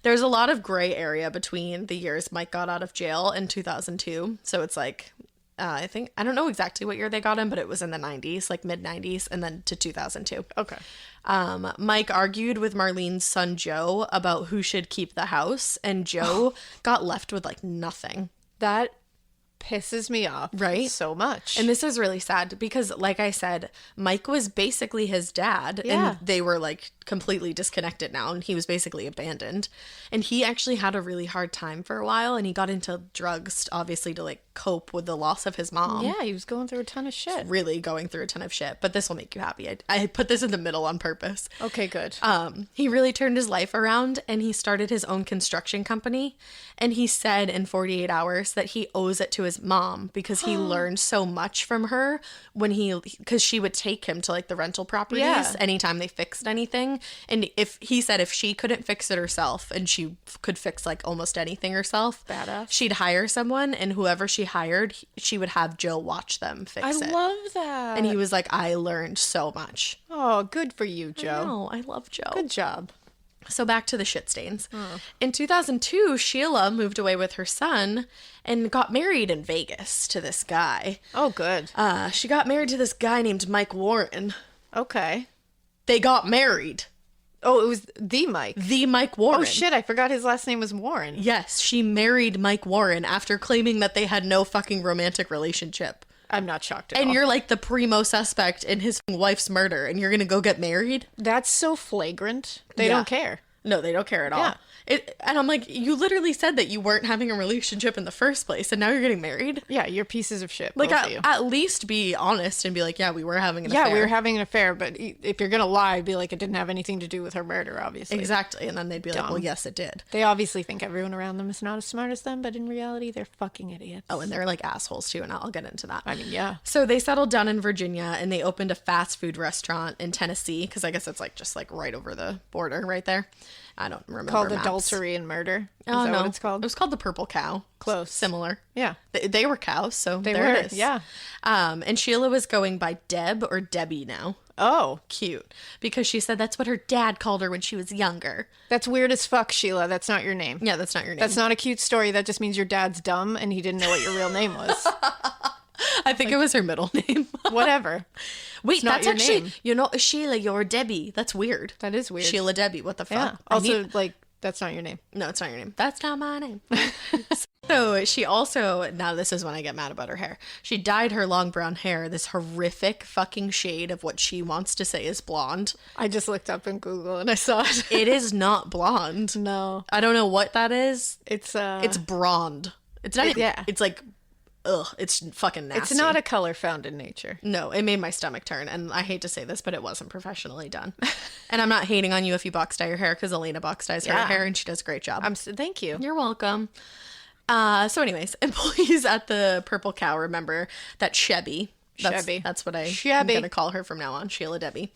[SPEAKER 4] There's a lot of gray area between the years Mike got out of jail and 2002. So it's like, I don't know exactly what year they got him, but it was in the 90s, like mid 90s, and then to 2002.
[SPEAKER 5] Okay.
[SPEAKER 4] Mike argued with Marlene's son Joe about who should keep the house, and Joe got left with like nothing.
[SPEAKER 5] That pisses me off,
[SPEAKER 4] right?
[SPEAKER 5] So much.
[SPEAKER 4] And this is really sad because, like I said, Mike was basically his dad, and they were like completely disconnected now, and he was basically abandoned. And he actually had a really hard time for a while, and he got into drugs, obviously, to like cope with the loss of his mom.
[SPEAKER 5] Yeah, he was going through a ton of shit.
[SPEAKER 4] Really going through a ton of shit. But this will make you happy. I put this in the middle on purpose.
[SPEAKER 5] Okay, good.
[SPEAKER 4] He really turned his life around, and he started his own construction company. And he said in 48 hours that he owes it to his mom because he learned so much from her because she would take him to like the rental properties anytime they fixed anything. And if she couldn't fix it herself, and she could fix like almost anything herself,
[SPEAKER 5] badass,
[SPEAKER 4] she'd hire someone, and whoever she hired, she would have Joe watch them fix it.
[SPEAKER 5] I love that.
[SPEAKER 4] And he was like, I learned so much.
[SPEAKER 5] Oh, good for you, Joe.
[SPEAKER 4] No, I love Joe.
[SPEAKER 5] Good job.
[SPEAKER 4] So back to the shit stains. In 2002, Sheila moved away with her son and got married in Vegas to this guy.
[SPEAKER 5] Oh, good.
[SPEAKER 4] She got married to this guy named Mike Warren.
[SPEAKER 5] Okay.
[SPEAKER 4] They got married.
[SPEAKER 5] Oh, it was the Mike.
[SPEAKER 4] The Mike Warren.
[SPEAKER 5] Oh, shit. I forgot his last name was Warren.
[SPEAKER 4] Yes, she married Mike Warren after claiming that they had no fucking romantic relationship.
[SPEAKER 5] I'm not shocked at all.
[SPEAKER 4] And you're like the primo suspect in his wife's murder, and you're gonna go get married?
[SPEAKER 5] That's so flagrant. They don't care.
[SPEAKER 4] No, they don't care at all.
[SPEAKER 5] Yeah.
[SPEAKER 4] And I'm like, you literally said that you weren't having a relationship in the first place, and now you're getting married?
[SPEAKER 5] Yeah, you're pieces of shit.
[SPEAKER 4] Like,
[SPEAKER 5] both of you.
[SPEAKER 4] at least be honest and be like, yeah, we were having an affair.
[SPEAKER 5] Yeah, we were having an affair, but if you're going to lie, be like, it didn't have anything to do with her murder, obviously.
[SPEAKER 4] Exactly. And then they'd be like,
[SPEAKER 5] Dumb.
[SPEAKER 4] well, yes, it did.
[SPEAKER 5] They obviously think everyone around them is not as smart as them, but in reality, they're fucking idiots.
[SPEAKER 4] Oh, and they're like assholes too, and I'll get into that.
[SPEAKER 5] I mean, yeah.
[SPEAKER 4] So they settled down in Virginia, and they opened a fast food restaurant in Tennessee, because I guess it's like just like right over the border right there. I don't remember.
[SPEAKER 5] Called
[SPEAKER 4] maps.
[SPEAKER 5] adultery and murder. Is
[SPEAKER 4] Oh,
[SPEAKER 5] that
[SPEAKER 4] no.
[SPEAKER 5] what it's called?
[SPEAKER 4] It was called the Purple Cow.
[SPEAKER 5] Close.
[SPEAKER 4] Similar.
[SPEAKER 5] Yeah.
[SPEAKER 4] They were cows, so
[SPEAKER 5] They
[SPEAKER 4] there
[SPEAKER 5] were,
[SPEAKER 4] it is.
[SPEAKER 5] yeah.
[SPEAKER 4] And Sheila was going by Deb or Debbie now.
[SPEAKER 5] Oh.
[SPEAKER 4] Cute. Because she said that's what her dad called her when she was younger.
[SPEAKER 5] That's weird as fuck, Sheila. That's not your name.
[SPEAKER 4] Yeah, that's not your name.
[SPEAKER 5] That's not a cute story. That just means your dad's dumb and he didn't know what your real name was.
[SPEAKER 4] I think it was her middle name.
[SPEAKER 5] Whatever.
[SPEAKER 4] Wait,
[SPEAKER 5] It's not
[SPEAKER 4] that's
[SPEAKER 5] your
[SPEAKER 4] actually,
[SPEAKER 5] name.
[SPEAKER 4] you're not Sheila, you're Debbie. That's weird.
[SPEAKER 5] That is weird.
[SPEAKER 4] Sheila Debbie, what the fuck?
[SPEAKER 5] Yeah. Also, like, that's not your name.
[SPEAKER 4] No, it's not your name. That's not my name. So she also, now this is when I get mad about her hair. She dyed her long brown hair this horrific fucking shade of what she wants to say is blonde.
[SPEAKER 5] I just looked up in Google and I saw it.
[SPEAKER 4] It is not blonde.
[SPEAKER 5] No.
[SPEAKER 4] I don't know what that is.
[SPEAKER 5] It's
[SPEAKER 4] blonde. It's not even,
[SPEAKER 5] yeah.
[SPEAKER 4] It's like, ugh, it's fucking nasty.
[SPEAKER 5] It's not a color found in nature.
[SPEAKER 4] No, it made my stomach turn, and I hate to say this, but it wasn't professionally done. And I'm not hating on you if you box dye your hair, because Alaina box dyes her
[SPEAKER 5] Yeah.
[SPEAKER 4] hair, and she does a great job.
[SPEAKER 5] Thank you.
[SPEAKER 4] You're welcome. So anyways, employees at the Purple Cow remember that Chebby. That's what I'm going to call her from now on, Sheila Debbie.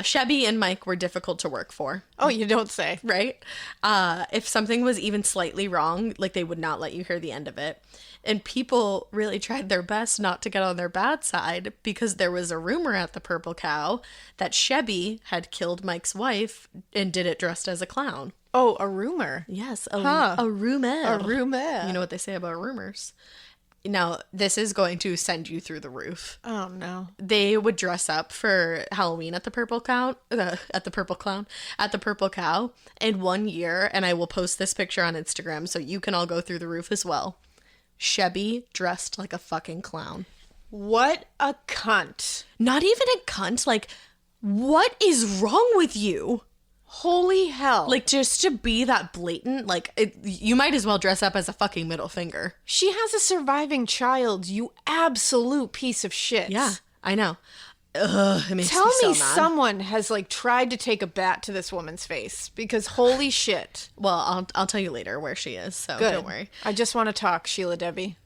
[SPEAKER 4] Chebby and Mike were difficult to work for.
[SPEAKER 5] Oh, you don't say.
[SPEAKER 4] Right? If something was even slightly wrong, like they would not let you hear the end of it. And people really tried their best not to get on their bad side because there was a rumor at the Purple Cow that Chebby had killed Mike's wife and did it dressed as a clown.
[SPEAKER 5] Oh, a rumor.
[SPEAKER 4] Yes, a rumor.
[SPEAKER 5] A rumor.
[SPEAKER 4] You know what they say about rumors. Now, this is going to send you through the roof.
[SPEAKER 5] Oh, no.
[SPEAKER 4] They would dress up for Halloween at the Purple Cow, And one year, and I will post this picture on Instagram so you can all go through the roof as well. Chebby dressed like a fucking clown.
[SPEAKER 5] What a cunt.
[SPEAKER 4] Not even a cunt. Like, what is wrong with you?
[SPEAKER 5] Holy hell.
[SPEAKER 4] Like, just to be that blatant, like, you might as well dress up as a fucking middle finger.
[SPEAKER 5] She has a surviving child, you absolute piece of shit.
[SPEAKER 4] Yeah, I know. Ugh, it makes
[SPEAKER 5] Tell
[SPEAKER 4] me so
[SPEAKER 5] me
[SPEAKER 4] mad.
[SPEAKER 5] someone has, like, tried to take a bat to this woman's face, because holy shit.
[SPEAKER 4] Well, I'll tell you later where she is, so
[SPEAKER 5] Good.
[SPEAKER 4] don't worry.
[SPEAKER 5] I just want to talk, Sheila Debbie.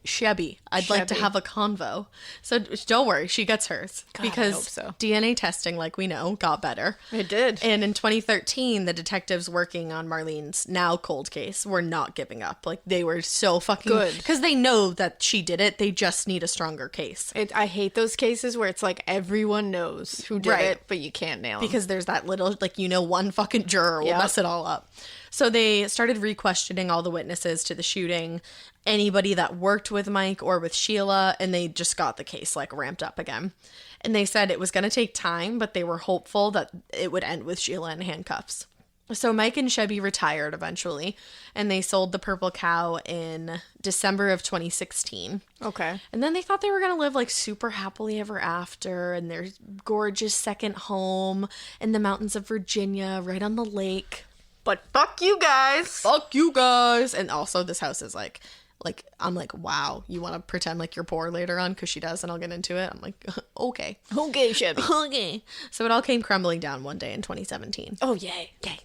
[SPEAKER 4] Chevy, I'd like to
[SPEAKER 5] Chevy.
[SPEAKER 4] have a convo. So don't worry, she gets hers.
[SPEAKER 5] God,
[SPEAKER 4] because
[SPEAKER 5] I hope so.
[SPEAKER 4] DNA testing, like we know, got better.
[SPEAKER 5] It did.
[SPEAKER 4] And in 2013, the detectives working on Marlene's now cold case were not giving up. Like, they were so fucking
[SPEAKER 5] Good.
[SPEAKER 4] because they know that she did it. They just need a stronger case.
[SPEAKER 5] I hate those cases where it's like everyone knows who did
[SPEAKER 4] Right.
[SPEAKER 5] it, but you can't nail 'em.
[SPEAKER 4] Because there's that little, like, one fucking juror will
[SPEAKER 5] Yep.
[SPEAKER 4] mess it all up. So they started re-questioning all the witnesses to the shooting, anybody that worked with Mike or with Sheila, and they just got the case, like, ramped up again. And they said it was going to take time, but they were hopeful that it would end with Sheila in handcuffs. So Mike and Chevy retired eventually, and they sold the Purple Cow in December of 2016.
[SPEAKER 5] Okay.
[SPEAKER 4] And then they thought they were going to live like super happily ever after in their gorgeous second home in the mountains of Virginia, right on the lake.
[SPEAKER 5] But fuck you guys.
[SPEAKER 4] Fuck you guys. And also this house is like I'm like, wow, you want to pretend like you're poor later on? Because she does, and I'll get into it. I'm like, okay.
[SPEAKER 5] Okay, Chevy.
[SPEAKER 4] Okay. So it all came crumbling down one day in 2017.
[SPEAKER 5] Oh, yay.
[SPEAKER 4] Yay.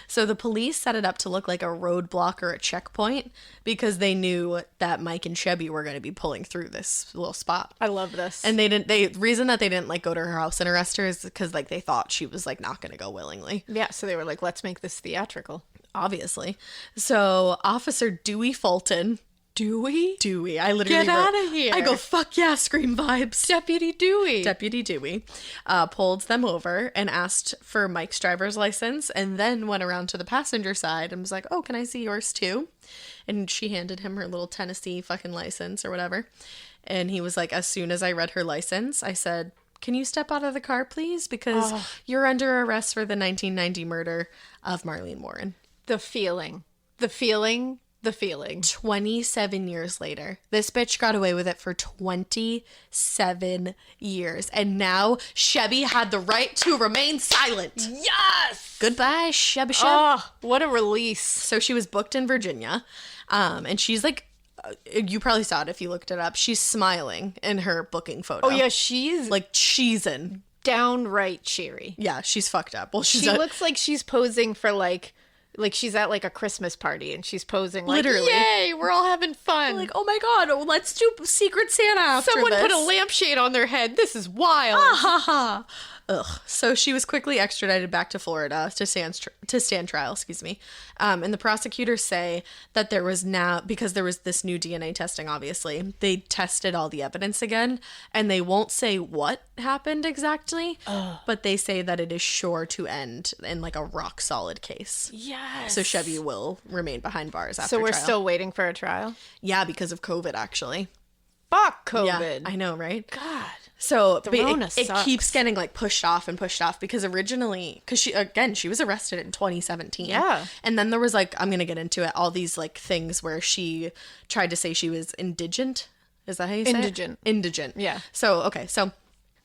[SPEAKER 4] So the police set it up to look like a roadblock or a checkpoint because they knew that Mike and Chevy were going to be pulling through this little spot.
[SPEAKER 5] I love this.
[SPEAKER 4] And the reason that they didn't like go to her house and arrest her is because like they thought she was like not going to go willingly.
[SPEAKER 5] yeah, so they were like, let's make this theatrical.
[SPEAKER 4] Obviously. So Officer Dewey Fulton. Dewey. I literally
[SPEAKER 5] Get outta here.
[SPEAKER 4] I go, fuck yeah, Scream vibes.
[SPEAKER 5] Deputy Dewey.
[SPEAKER 4] Deputy Dewey pulled them over and asked for Mike's driver's license, and then went around to the passenger side and was like, oh, can I see yours too? And she handed him her little Tennessee fucking license or whatever. And he was like, as soon as I read her license, I said, can you step out of the car, please? Because you're under arrest for the 1990 murder of Marlene Warren.
[SPEAKER 5] The feeling.
[SPEAKER 4] 27 years later. This bitch got away with it for 27 years. And now Chevy had the right to remain silent.
[SPEAKER 5] Yes!
[SPEAKER 4] Goodbye, Chevy.
[SPEAKER 5] Oh, what a release.
[SPEAKER 4] So she was booked in Virginia. And she's like, you probably saw it if you looked it up. She's smiling in her booking photo.
[SPEAKER 5] Oh, yeah, she's
[SPEAKER 4] Like cheesing.
[SPEAKER 5] downright cheery.
[SPEAKER 4] Yeah, she's fucked up. Well,
[SPEAKER 5] She looks like she's posing for like she's at like a Christmas party and she's posing like,
[SPEAKER 4] Literally.
[SPEAKER 5] yay, we're all having fun.
[SPEAKER 4] like, oh my God, let's do Secret Santa after
[SPEAKER 5] Someone
[SPEAKER 4] this.
[SPEAKER 5] put a lampshade on their head. This is wild.
[SPEAKER 4] Ha ha. Ugh. So she was quickly extradited back to Florida to stand trial, excuse me. And the prosecutors say that there was now, because there was this new DNA testing, obviously, they tested all the evidence again, and they won't say what happened exactly, but they say that it is sure to end in like a rock solid case.
[SPEAKER 5] Yes.
[SPEAKER 4] So Chevy will remain behind bars after
[SPEAKER 5] So we're
[SPEAKER 4] trial.
[SPEAKER 5] still waiting for a trial?
[SPEAKER 4] Yeah, because of COVID, actually.
[SPEAKER 5] Fuck COVID.
[SPEAKER 4] Yeah, I know, right?
[SPEAKER 5] God.
[SPEAKER 4] So
[SPEAKER 5] The
[SPEAKER 4] but
[SPEAKER 5] Rona
[SPEAKER 4] it
[SPEAKER 5] sucks.
[SPEAKER 4] keeps getting like pushed off because originally, because she was arrested in 2017.
[SPEAKER 5] Yeah.
[SPEAKER 4] And then there was like, I'm going to get into it, all these like things where she tried to say she was indigent. Is that how you say
[SPEAKER 5] Indigent.
[SPEAKER 4] it? Indigent.
[SPEAKER 5] Yeah.
[SPEAKER 4] So, okay. So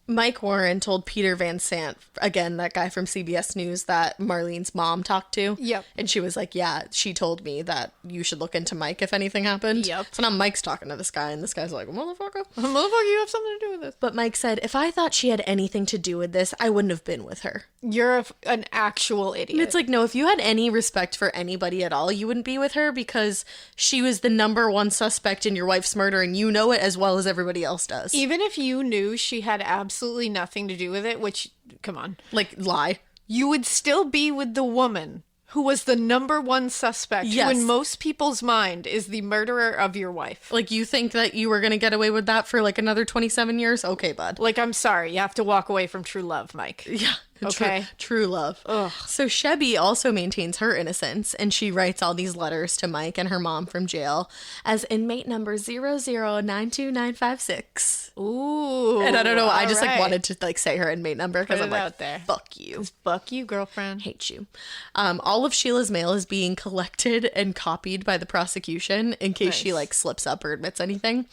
[SPEAKER 4] Mike Warren told Peter Van Sant, again, that guy from CBS News that Marlene's mom talked to.
[SPEAKER 5] Yep.
[SPEAKER 4] And she was like, yeah, she told me that you should look into Mike if anything happened.
[SPEAKER 5] Yep.
[SPEAKER 4] So now Mike's talking to this guy, and this guy's like, motherfucker.
[SPEAKER 5] Motherfucker, you have something to do with this.
[SPEAKER 4] But Mike said, if I thought she had anything to do with this, I wouldn't have been with her.
[SPEAKER 5] You're an actual idiot.
[SPEAKER 4] And it's like, no, if you had any respect for anybody at all, you wouldn't be with her because she was the number one suspect in your wife's murder, and you know it as well as everybody else does.
[SPEAKER 5] Even if you knew she had absolutely nothing to do with it, which, come on,
[SPEAKER 4] Like, lie.
[SPEAKER 5] you would still be with the woman who was the number one suspect,
[SPEAKER 4] Yes.
[SPEAKER 5] who in most people's mind is the murderer of your wife.
[SPEAKER 4] Like, you think that you were going to get away with that for like another 27 years? Okay, bud.
[SPEAKER 5] Like, I'm sorry, you have to walk away from true love, Mike.
[SPEAKER 4] Yeah.
[SPEAKER 5] Okay.
[SPEAKER 4] True love.
[SPEAKER 5] Ugh.
[SPEAKER 4] So Chevy also maintains her innocence, and she writes all these letters to Mike and her mom from jail as inmate number 0092956.
[SPEAKER 5] Ooh.
[SPEAKER 4] And I don't know, I just like
[SPEAKER 5] alright.
[SPEAKER 4] wanted to like say her inmate number because
[SPEAKER 5] Put
[SPEAKER 4] I'm
[SPEAKER 5] it
[SPEAKER 4] like,
[SPEAKER 5] out there.
[SPEAKER 4] fuck you.
[SPEAKER 5] Fuck you, girlfriend.
[SPEAKER 4] Hate you. All of Sheila's mail is being collected and copied by the prosecution in case she
[SPEAKER 5] Nice.
[SPEAKER 4] like slips up or admits anything.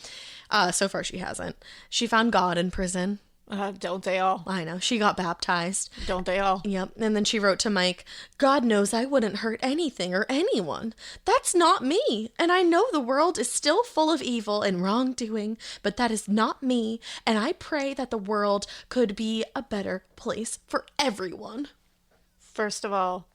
[SPEAKER 4] So far she hasn't. She found God in prison.
[SPEAKER 5] Don't they all?
[SPEAKER 4] I know. She got baptized.
[SPEAKER 5] Don't they all?
[SPEAKER 4] Yep. And then she wrote to Mike, God knows I wouldn't hurt anything or anyone. That's not me. And I know the world is still full of evil and wrongdoing, but that is not me. And I pray that the world could be a better place for everyone.
[SPEAKER 5] First of all,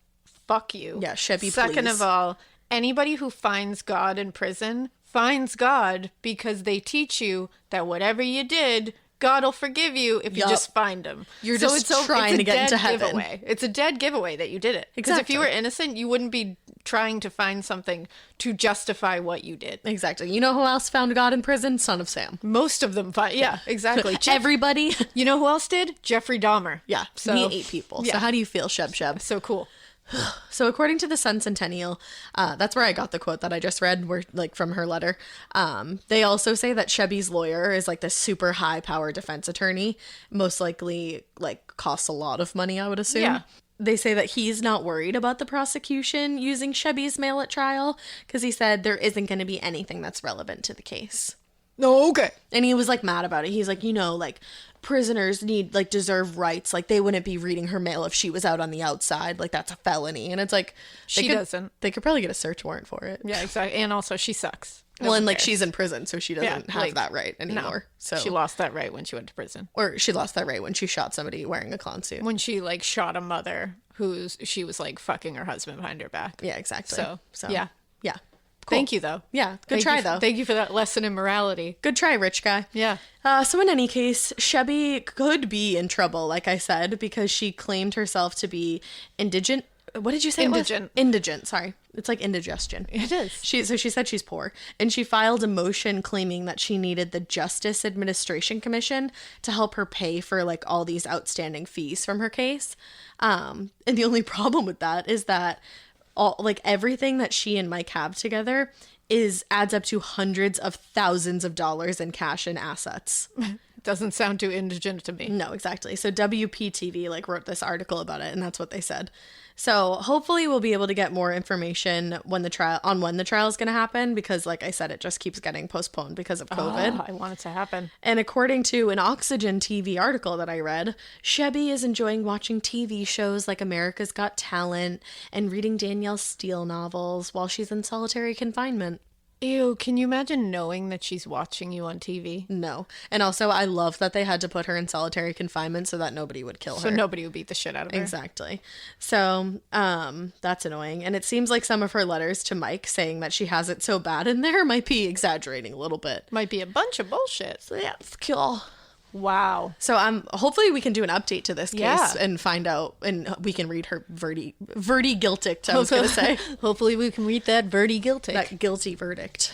[SPEAKER 5] fuck you.
[SPEAKER 4] Yeah, Chevy,
[SPEAKER 5] Second
[SPEAKER 4] please.
[SPEAKER 5] of all, anybody who finds God in prison, finds God because they teach you that whatever you did, God will forgive you if you just find him.
[SPEAKER 1] You're just trying to get into heaven.
[SPEAKER 5] Giveaway. It's a dead giveaway that you did it. Because if you were innocent, you wouldn't be trying to find something to justify what you did.
[SPEAKER 1] Exactly. You know who else found God in prison? Son of Sam.
[SPEAKER 5] Most of them find. Yeah, exactly.
[SPEAKER 1] Everybody.
[SPEAKER 5] You know who else did? Jeffrey Dahmer.
[SPEAKER 1] Yeah.
[SPEAKER 5] So
[SPEAKER 1] he ate people.
[SPEAKER 5] Yeah.
[SPEAKER 1] So how do you feel, Sheb?
[SPEAKER 5] So cool.
[SPEAKER 1] So according to the Sun Centennial, that's where I got the quote that I just read, where like from her letter. They also say that Sheby's lawyer is like this super high power defense attorney, most likely like costs a lot of money, I would assume.
[SPEAKER 5] Yeah.
[SPEAKER 1] They say that he's not worried about the prosecution using Sheby's mail at trial because he said there isn't going to be anything that's relevant to the case.
[SPEAKER 5] Oh, okay.
[SPEAKER 1] And he was like mad about it. He's like, like prisoners deserve rights. Like they wouldn't be reading her mail if she was out on the outside. Like that's a felony. And it's like
[SPEAKER 5] doesn't.
[SPEAKER 1] They could probably get a search warrant for it.
[SPEAKER 5] Yeah, exactly. And also she sucks.
[SPEAKER 1] Well, and like she's in prison, so she doesn't have that right anymore.
[SPEAKER 5] No.
[SPEAKER 1] So
[SPEAKER 5] she lost that right when she went to prison.
[SPEAKER 1] Or she lost that right when she shot somebody wearing a clown suit.
[SPEAKER 5] When she like shot a mother she was like fucking her husband behind her back.
[SPEAKER 1] Yeah, exactly.
[SPEAKER 5] So yeah.
[SPEAKER 1] Yeah.
[SPEAKER 5] Cool. Thank you, though.
[SPEAKER 1] Yeah, good try, though.
[SPEAKER 5] Thank you for that lesson in morality.
[SPEAKER 1] Good try, rich guy.
[SPEAKER 5] Yeah.
[SPEAKER 1] So in any case, Sheby could be in trouble, like I said, because she claimed herself to be indigent. What did you say?
[SPEAKER 5] Indigent.
[SPEAKER 1] Indigent, sorry. It's like indigestion.
[SPEAKER 5] It is.
[SPEAKER 1] So she said she's poor, and she filed a motion claiming that she needed the Justice Administration Commission to help her pay for like all these outstanding fees from her case. And the only problem with that is that everything that she and Mike have together adds up to hundreds of thousands of dollars in cash and assets.
[SPEAKER 5] Doesn't sound too indigent to me.
[SPEAKER 1] No, exactly. So WPTV wrote this article about it, and that's what they said. So hopefully we'll be able to get more information when the trial is going to happen, because like I said, it just keeps getting postponed because of COVID.
[SPEAKER 5] Oh, I want it to happen.
[SPEAKER 1] And according to an Oxygen TV article that I read, Sheby is enjoying watching TV shows like America's Got Talent and reading Danielle Steele novels while she's in solitary confinement.
[SPEAKER 5] Ew, can you imagine knowing that she's watching you on TV?
[SPEAKER 1] No. And also, I love that they had to put her in solitary confinement so that nobody would kill her.
[SPEAKER 5] So nobody would beat the shit out of her.
[SPEAKER 1] Exactly. So, that's annoying. And it seems like some of her letters to Mike saying that she has it so bad in there might be exaggerating a little bit.
[SPEAKER 5] Might be a bunch of bullshit.
[SPEAKER 1] So yeah, it's cool.
[SPEAKER 5] Wow.
[SPEAKER 1] So hopefully we can do an update to this case and find out, and we can read her verdict, I was going to say.
[SPEAKER 5] Hopefully we can read that verdict.
[SPEAKER 1] That guilty verdict.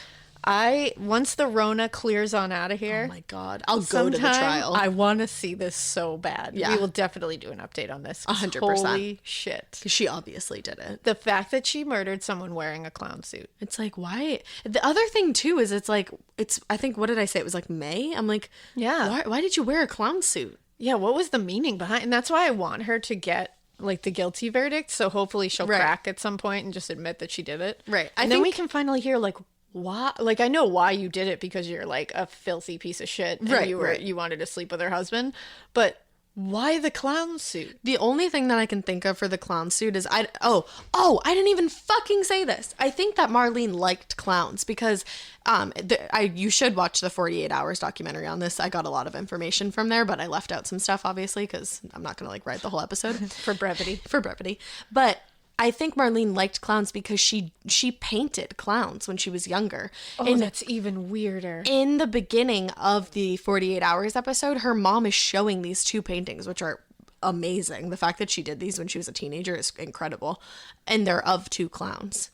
[SPEAKER 5] Once the Rona clears on out of here.
[SPEAKER 1] Oh my God. I'll go to the trial.
[SPEAKER 5] I want to see this so bad.
[SPEAKER 1] Yeah.
[SPEAKER 5] We will definitely do an update on this.
[SPEAKER 1] 100%.
[SPEAKER 5] Holy shit.
[SPEAKER 1] Because she obviously did it.
[SPEAKER 5] The fact that she murdered someone wearing a clown suit.
[SPEAKER 1] It's like, why? The other thing too is I think, what did I say? It was like May? I'm like,
[SPEAKER 5] yeah.
[SPEAKER 1] Why did you wear a clown suit?
[SPEAKER 5] Yeah, what was the meaning behind? And that's why I want her to get like the guilty verdict. So hopefully she'll crack at some point and just admit that she did it.
[SPEAKER 1] Right.
[SPEAKER 5] And then we can finally hear like, why? Like, I know why you did it, because you're like a filthy piece of shit and you wanted to sleep with her husband, but why the clown suit?
[SPEAKER 1] The only thing that I can think of for the clown suit is I didn't even fucking say this. I think that Marlene liked clowns because you should watch the 48 Hours documentary on this. I got a lot of information from there, but I left out some stuff obviously because I'm not going to write the whole episode
[SPEAKER 5] for brevity.
[SPEAKER 1] But I think Marlene liked clowns because she painted clowns when she was younger.
[SPEAKER 5] Oh, and that's even weirder.
[SPEAKER 1] In the beginning of the 48 Hours episode, her mom is showing these two paintings, which are amazing. The fact that she did these when she was a teenager is incredible. And they're of two clowns.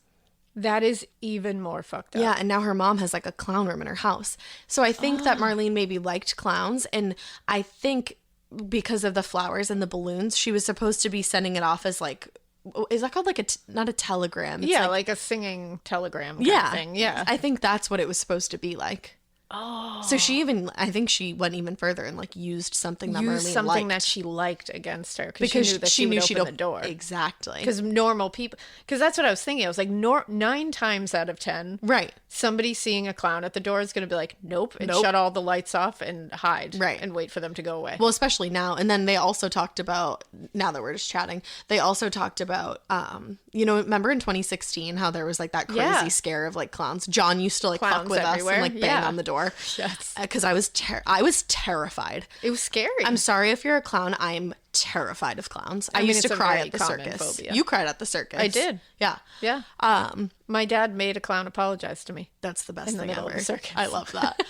[SPEAKER 5] That is even more fucked up.
[SPEAKER 1] Yeah, and now her mom has like a clown room in her house. So I think that Marlene maybe liked clowns, and I think because of the flowers and the balloons, she was supposed to be sending it off as like, is that called like not a telegram? It's
[SPEAKER 5] like a singing telegram kind of thing. Yeah.
[SPEAKER 1] I think that's what it was supposed to be like. Oh. So I think she went even further and used something that Marlene liked.
[SPEAKER 5] That she liked against her because she knew she'd open the door.
[SPEAKER 1] Exactly.
[SPEAKER 5] Because normal people, because that's what I was thinking. I was like, 9 times out of 10,
[SPEAKER 1] right,
[SPEAKER 5] somebody seeing a clown at the door is going to be like, nope, and shut all the lights off and hide,
[SPEAKER 1] right,
[SPEAKER 5] and wait for them to go away.
[SPEAKER 1] Well, especially now. And then they also talked about, now that we're just chatting, they also talked about, remember in 2016 how there was that crazy scare of clowns? John used to
[SPEAKER 5] clowns
[SPEAKER 1] fuck with everywhere. Us and bang on the door.
[SPEAKER 4] more.
[SPEAKER 5] Yes.
[SPEAKER 4] Because I was terrified.
[SPEAKER 5] It was scary.
[SPEAKER 4] I'm sorry if you're a clown. I'm terrified of clowns. I
[SPEAKER 5] mean,
[SPEAKER 4] used to
[SPEAKER 5] it's a
[SPEAKER 4] cry
[SPEAKER 5] very
[SPEAKER 4] at the
[SPEAKER 5] common
[SPEAKER 4] circus.
[SPEAKER 5] phobia.
[SPEAKER 4] You cried at the circus.
[SPEAKER 5] I did.
[SPEAKER 4] Yeah.
[SPEAKER 5] Yeah. My dad made a clown apologize to me.
[SPEAKER 4] That's the best
[SPEAKER 5] In the
[SPEAKER 4] thing
[SPEAKER 5] middle
[SPEAKER 4] ever.
[SPEAKER 5] of the circus.
[SPEAKER 4] I love that.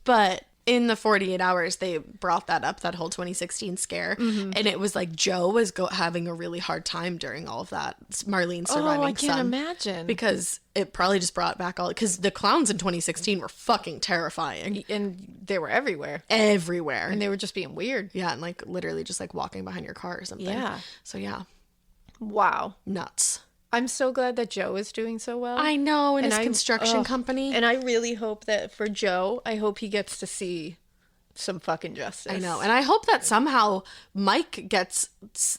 [SPEAKER 4] But in the 48 hours, they brought that up, that whole 2016 scare.
[SPEAKER 5] Mm-hmm.
[SPEAKER 4] And it was like Joe was having a really hard time during all of that. Marlene surviving
[SPEAKER 5] I can't
[SPEAKER 4] son.
[SPEAKER 5] imagine.
[SPEAKER 4] Because it probably just brought back all... Because the clowns in 2016 were fucking terrifying.
[SPEAKER 5] And they were everywhere.
[SPEAKER 4] Everywhere.
[SPEAKER 5] And they were just being weird.
[SPEAKER 4] Yeah, and like literally just like walking behind your car or something.
[SPEAKER 5] Yeah.
[SPEAKER 4] So yeah,
[SPEAKER 5] Wow.
[SPEAKER 4] nuts.
[SPEAKER 5] I'm so glad that Joe is doing so well.
[SPEAKER 4] I know, in his
[SPEAKER 5] I-
[SPEAKER 4] construction
[SPEAKER 5] ugh.
[SPEAKER 4] company.
[SPEAKER 5] And I really hope that for Joe, I hope he gets to see some fucking justice.
[SPEAKER 4] I know. And I hope that somehow Mike gets,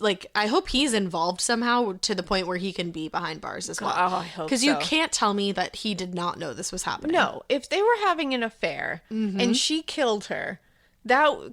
[SPEAKER 4] like, I hope he's involved somehow to the point where he can be behind bars as well.
[SPEAKER 5] Oh, I hope
[SPEAKER 4] Because you
[SPEAKER 5] so.
[SPEAKER 4] can't tell me that he did not know this was happening.
[SPEAKER 5] No, if they were having an affair and she killed her,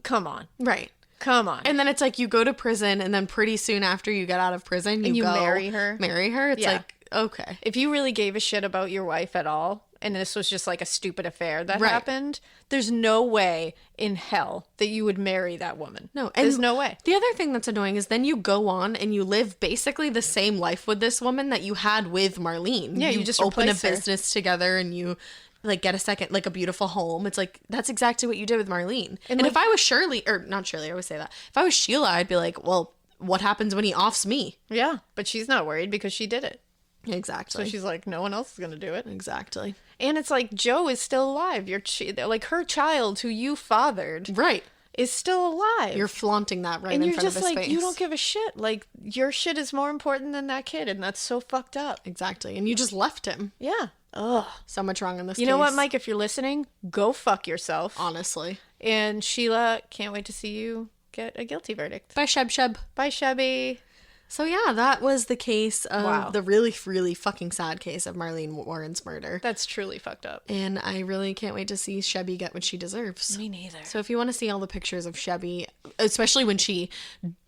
[SPEAKER 5] come on.
[SPEAKER 4] Right.
[SPEAKER 5] Come on.
[SPEAKER 4] And then it's like you go to prison and then pretty soon after you get out of prison, you
[SPEAKER 5] you
[SPEAKER 4] go
[SPEAKER 5] marry her.
[SPEAKER 4] Marry her. It's
[SPEAKER 5] Yeah.
[SPEAKER 4] like, okay.
[SPEAKER 5] If you really gave a shit about your wife at all, and this was just like a stupid affair that
[SPEAKER 4] Right.
[SPEAKER 5] happened, there's no way in hell that you would marry that woman.
[SPEAKER 4] No, and
[SPEAKER 5] there's no way.
[SPEAKER 4] The other thing that's annoying is then you go on and you live basically the same life with this woman that you had with Marlene.
[SPEAKER 5] Yeah, you just
[SPEAKER 4] open a
[SPEAKER 5] replace her.
[SPEAKER 4] business together and you like get a second, like a beautiful home. It's like that's exactly what you did with Marlene. And
[SPEAKER 5] like-
[SPEAKER 4] if I was Shirley, or not Shirley, I always say that. If I was Sheila, I'd be like, well, what happens when he offs me?
[SPEAKER 5] Yeah, but she's not worried because she did it.
[SPEAKER 4] Exactly.
[SPEAKER 5] So she's like, no one else is gonna do it.
[SPEAKER 4] exactly
[SPEAKER 5] And it's like Joe is still alive. Like her child, who you fathered,
[SPEAKER 4] right.
[SPEAKER 5] is still alive.
[SPEAKER 4] You're flaunting that right
[SPEAKER 5] and
[SPEAKER 4] in
[SPEAKER 5] you're
[SPEAKER 4] front
[SPEAKER 5] just
[SPEAKER 4] of his
[SPEAKER 5] like,
[SPEAKER 4] face.
[SPEAKER 5] you don't give a shit. Like your shit is more important than that kid, and that's so fucked up.
[SPEAKER 4] exactly, and you just left him.
[SPEAKER 5] Yeah. Ugh.
[SPEAKER 4] So much wrong in this.
[SPEAKER 5] You know what,
[SPEAKER 4] case.
[SPEAKER 5] Mike? If you're listening, go fuck yourself.
[SPEAKER 4] Honestly.
[SPEAKER 5] And Sheila, can't wait to see you get a guilty verdict.
[SPEAKER 4] Bye, Sheb.
[SPEAKER 5] Bye, Shabby.
[SPEAKER 4] So yeah, that was the case of
[SPEAKER 5] Wow.
[SPEAKER 4] the really, really fucking sad case of Marlene Warren's murder.
[SPEAKER 5] That's truly fucked up.
[SPEAKER 4] And I really can't wait to see Shebby get what she deserves.
[SPEAKER 5] Me neither.
[SPEAKER 4] So if you want to see all the pictures of Shebby, especially when she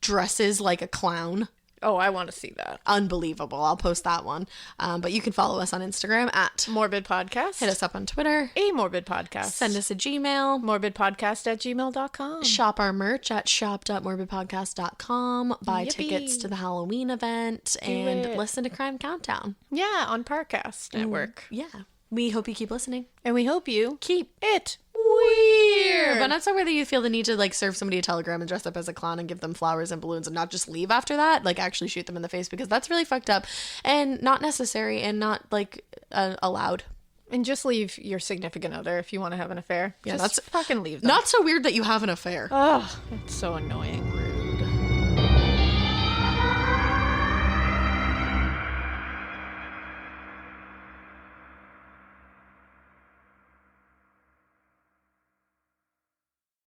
[SPEAKER 4] dresses like a clown,
[SPEAKER 5] Oh, I want to see that.
[SPEAKER 4] unbelievable. I'll post that one. But you can follow us on Instagram at
[SPEAKER 5] Morbid Podcast.
[SPEAKER 4] hit us up on Twitter.
[SPEAKER 5] A Morbid Podcast.
[SPEAKER 4] Send us a Gmail.
[SPEAKER 5] morbidpodcast@gmail.com.
[SPEAKER 4] Shop our merch at shop.morbidpodcast.com. Buy
[SPEAKER 5] Yippee.
[SPEAKER 4] tickets to the Halloween event and
[SPEAKER 5] it.
[SPEAKER 4] listen to Crime Countdown.
[SPEAKER 5] Yeah, on Parcast Network.
[SPEAKER 4] Yeah. We hope you keep listening.
[SPEAKER 5] And we hope you
[SPEAKER 4] Keep
[SPEAKER 5] it weird.
[SPEAKER 4] But not so weird that you feel the need to like serve somebody a telegram and dress up as a clown and give them flowers and balloons and not just leave after that. Like actually shoot them in the face, because that's really fucked up and not necessary and not like allowed.
[SPEAKER 5] And just leave your significant other if you want to have an affair.
[SPEAKER 4] Yeah,
[SPEAKER 5] Just
[SPEAKER 4] that's
[SPEAKER 5] fucking leave them.
[SPEAKER 4] Not so weird that you have an affair.
[SPEAKER 5] Oh, it's so annoying.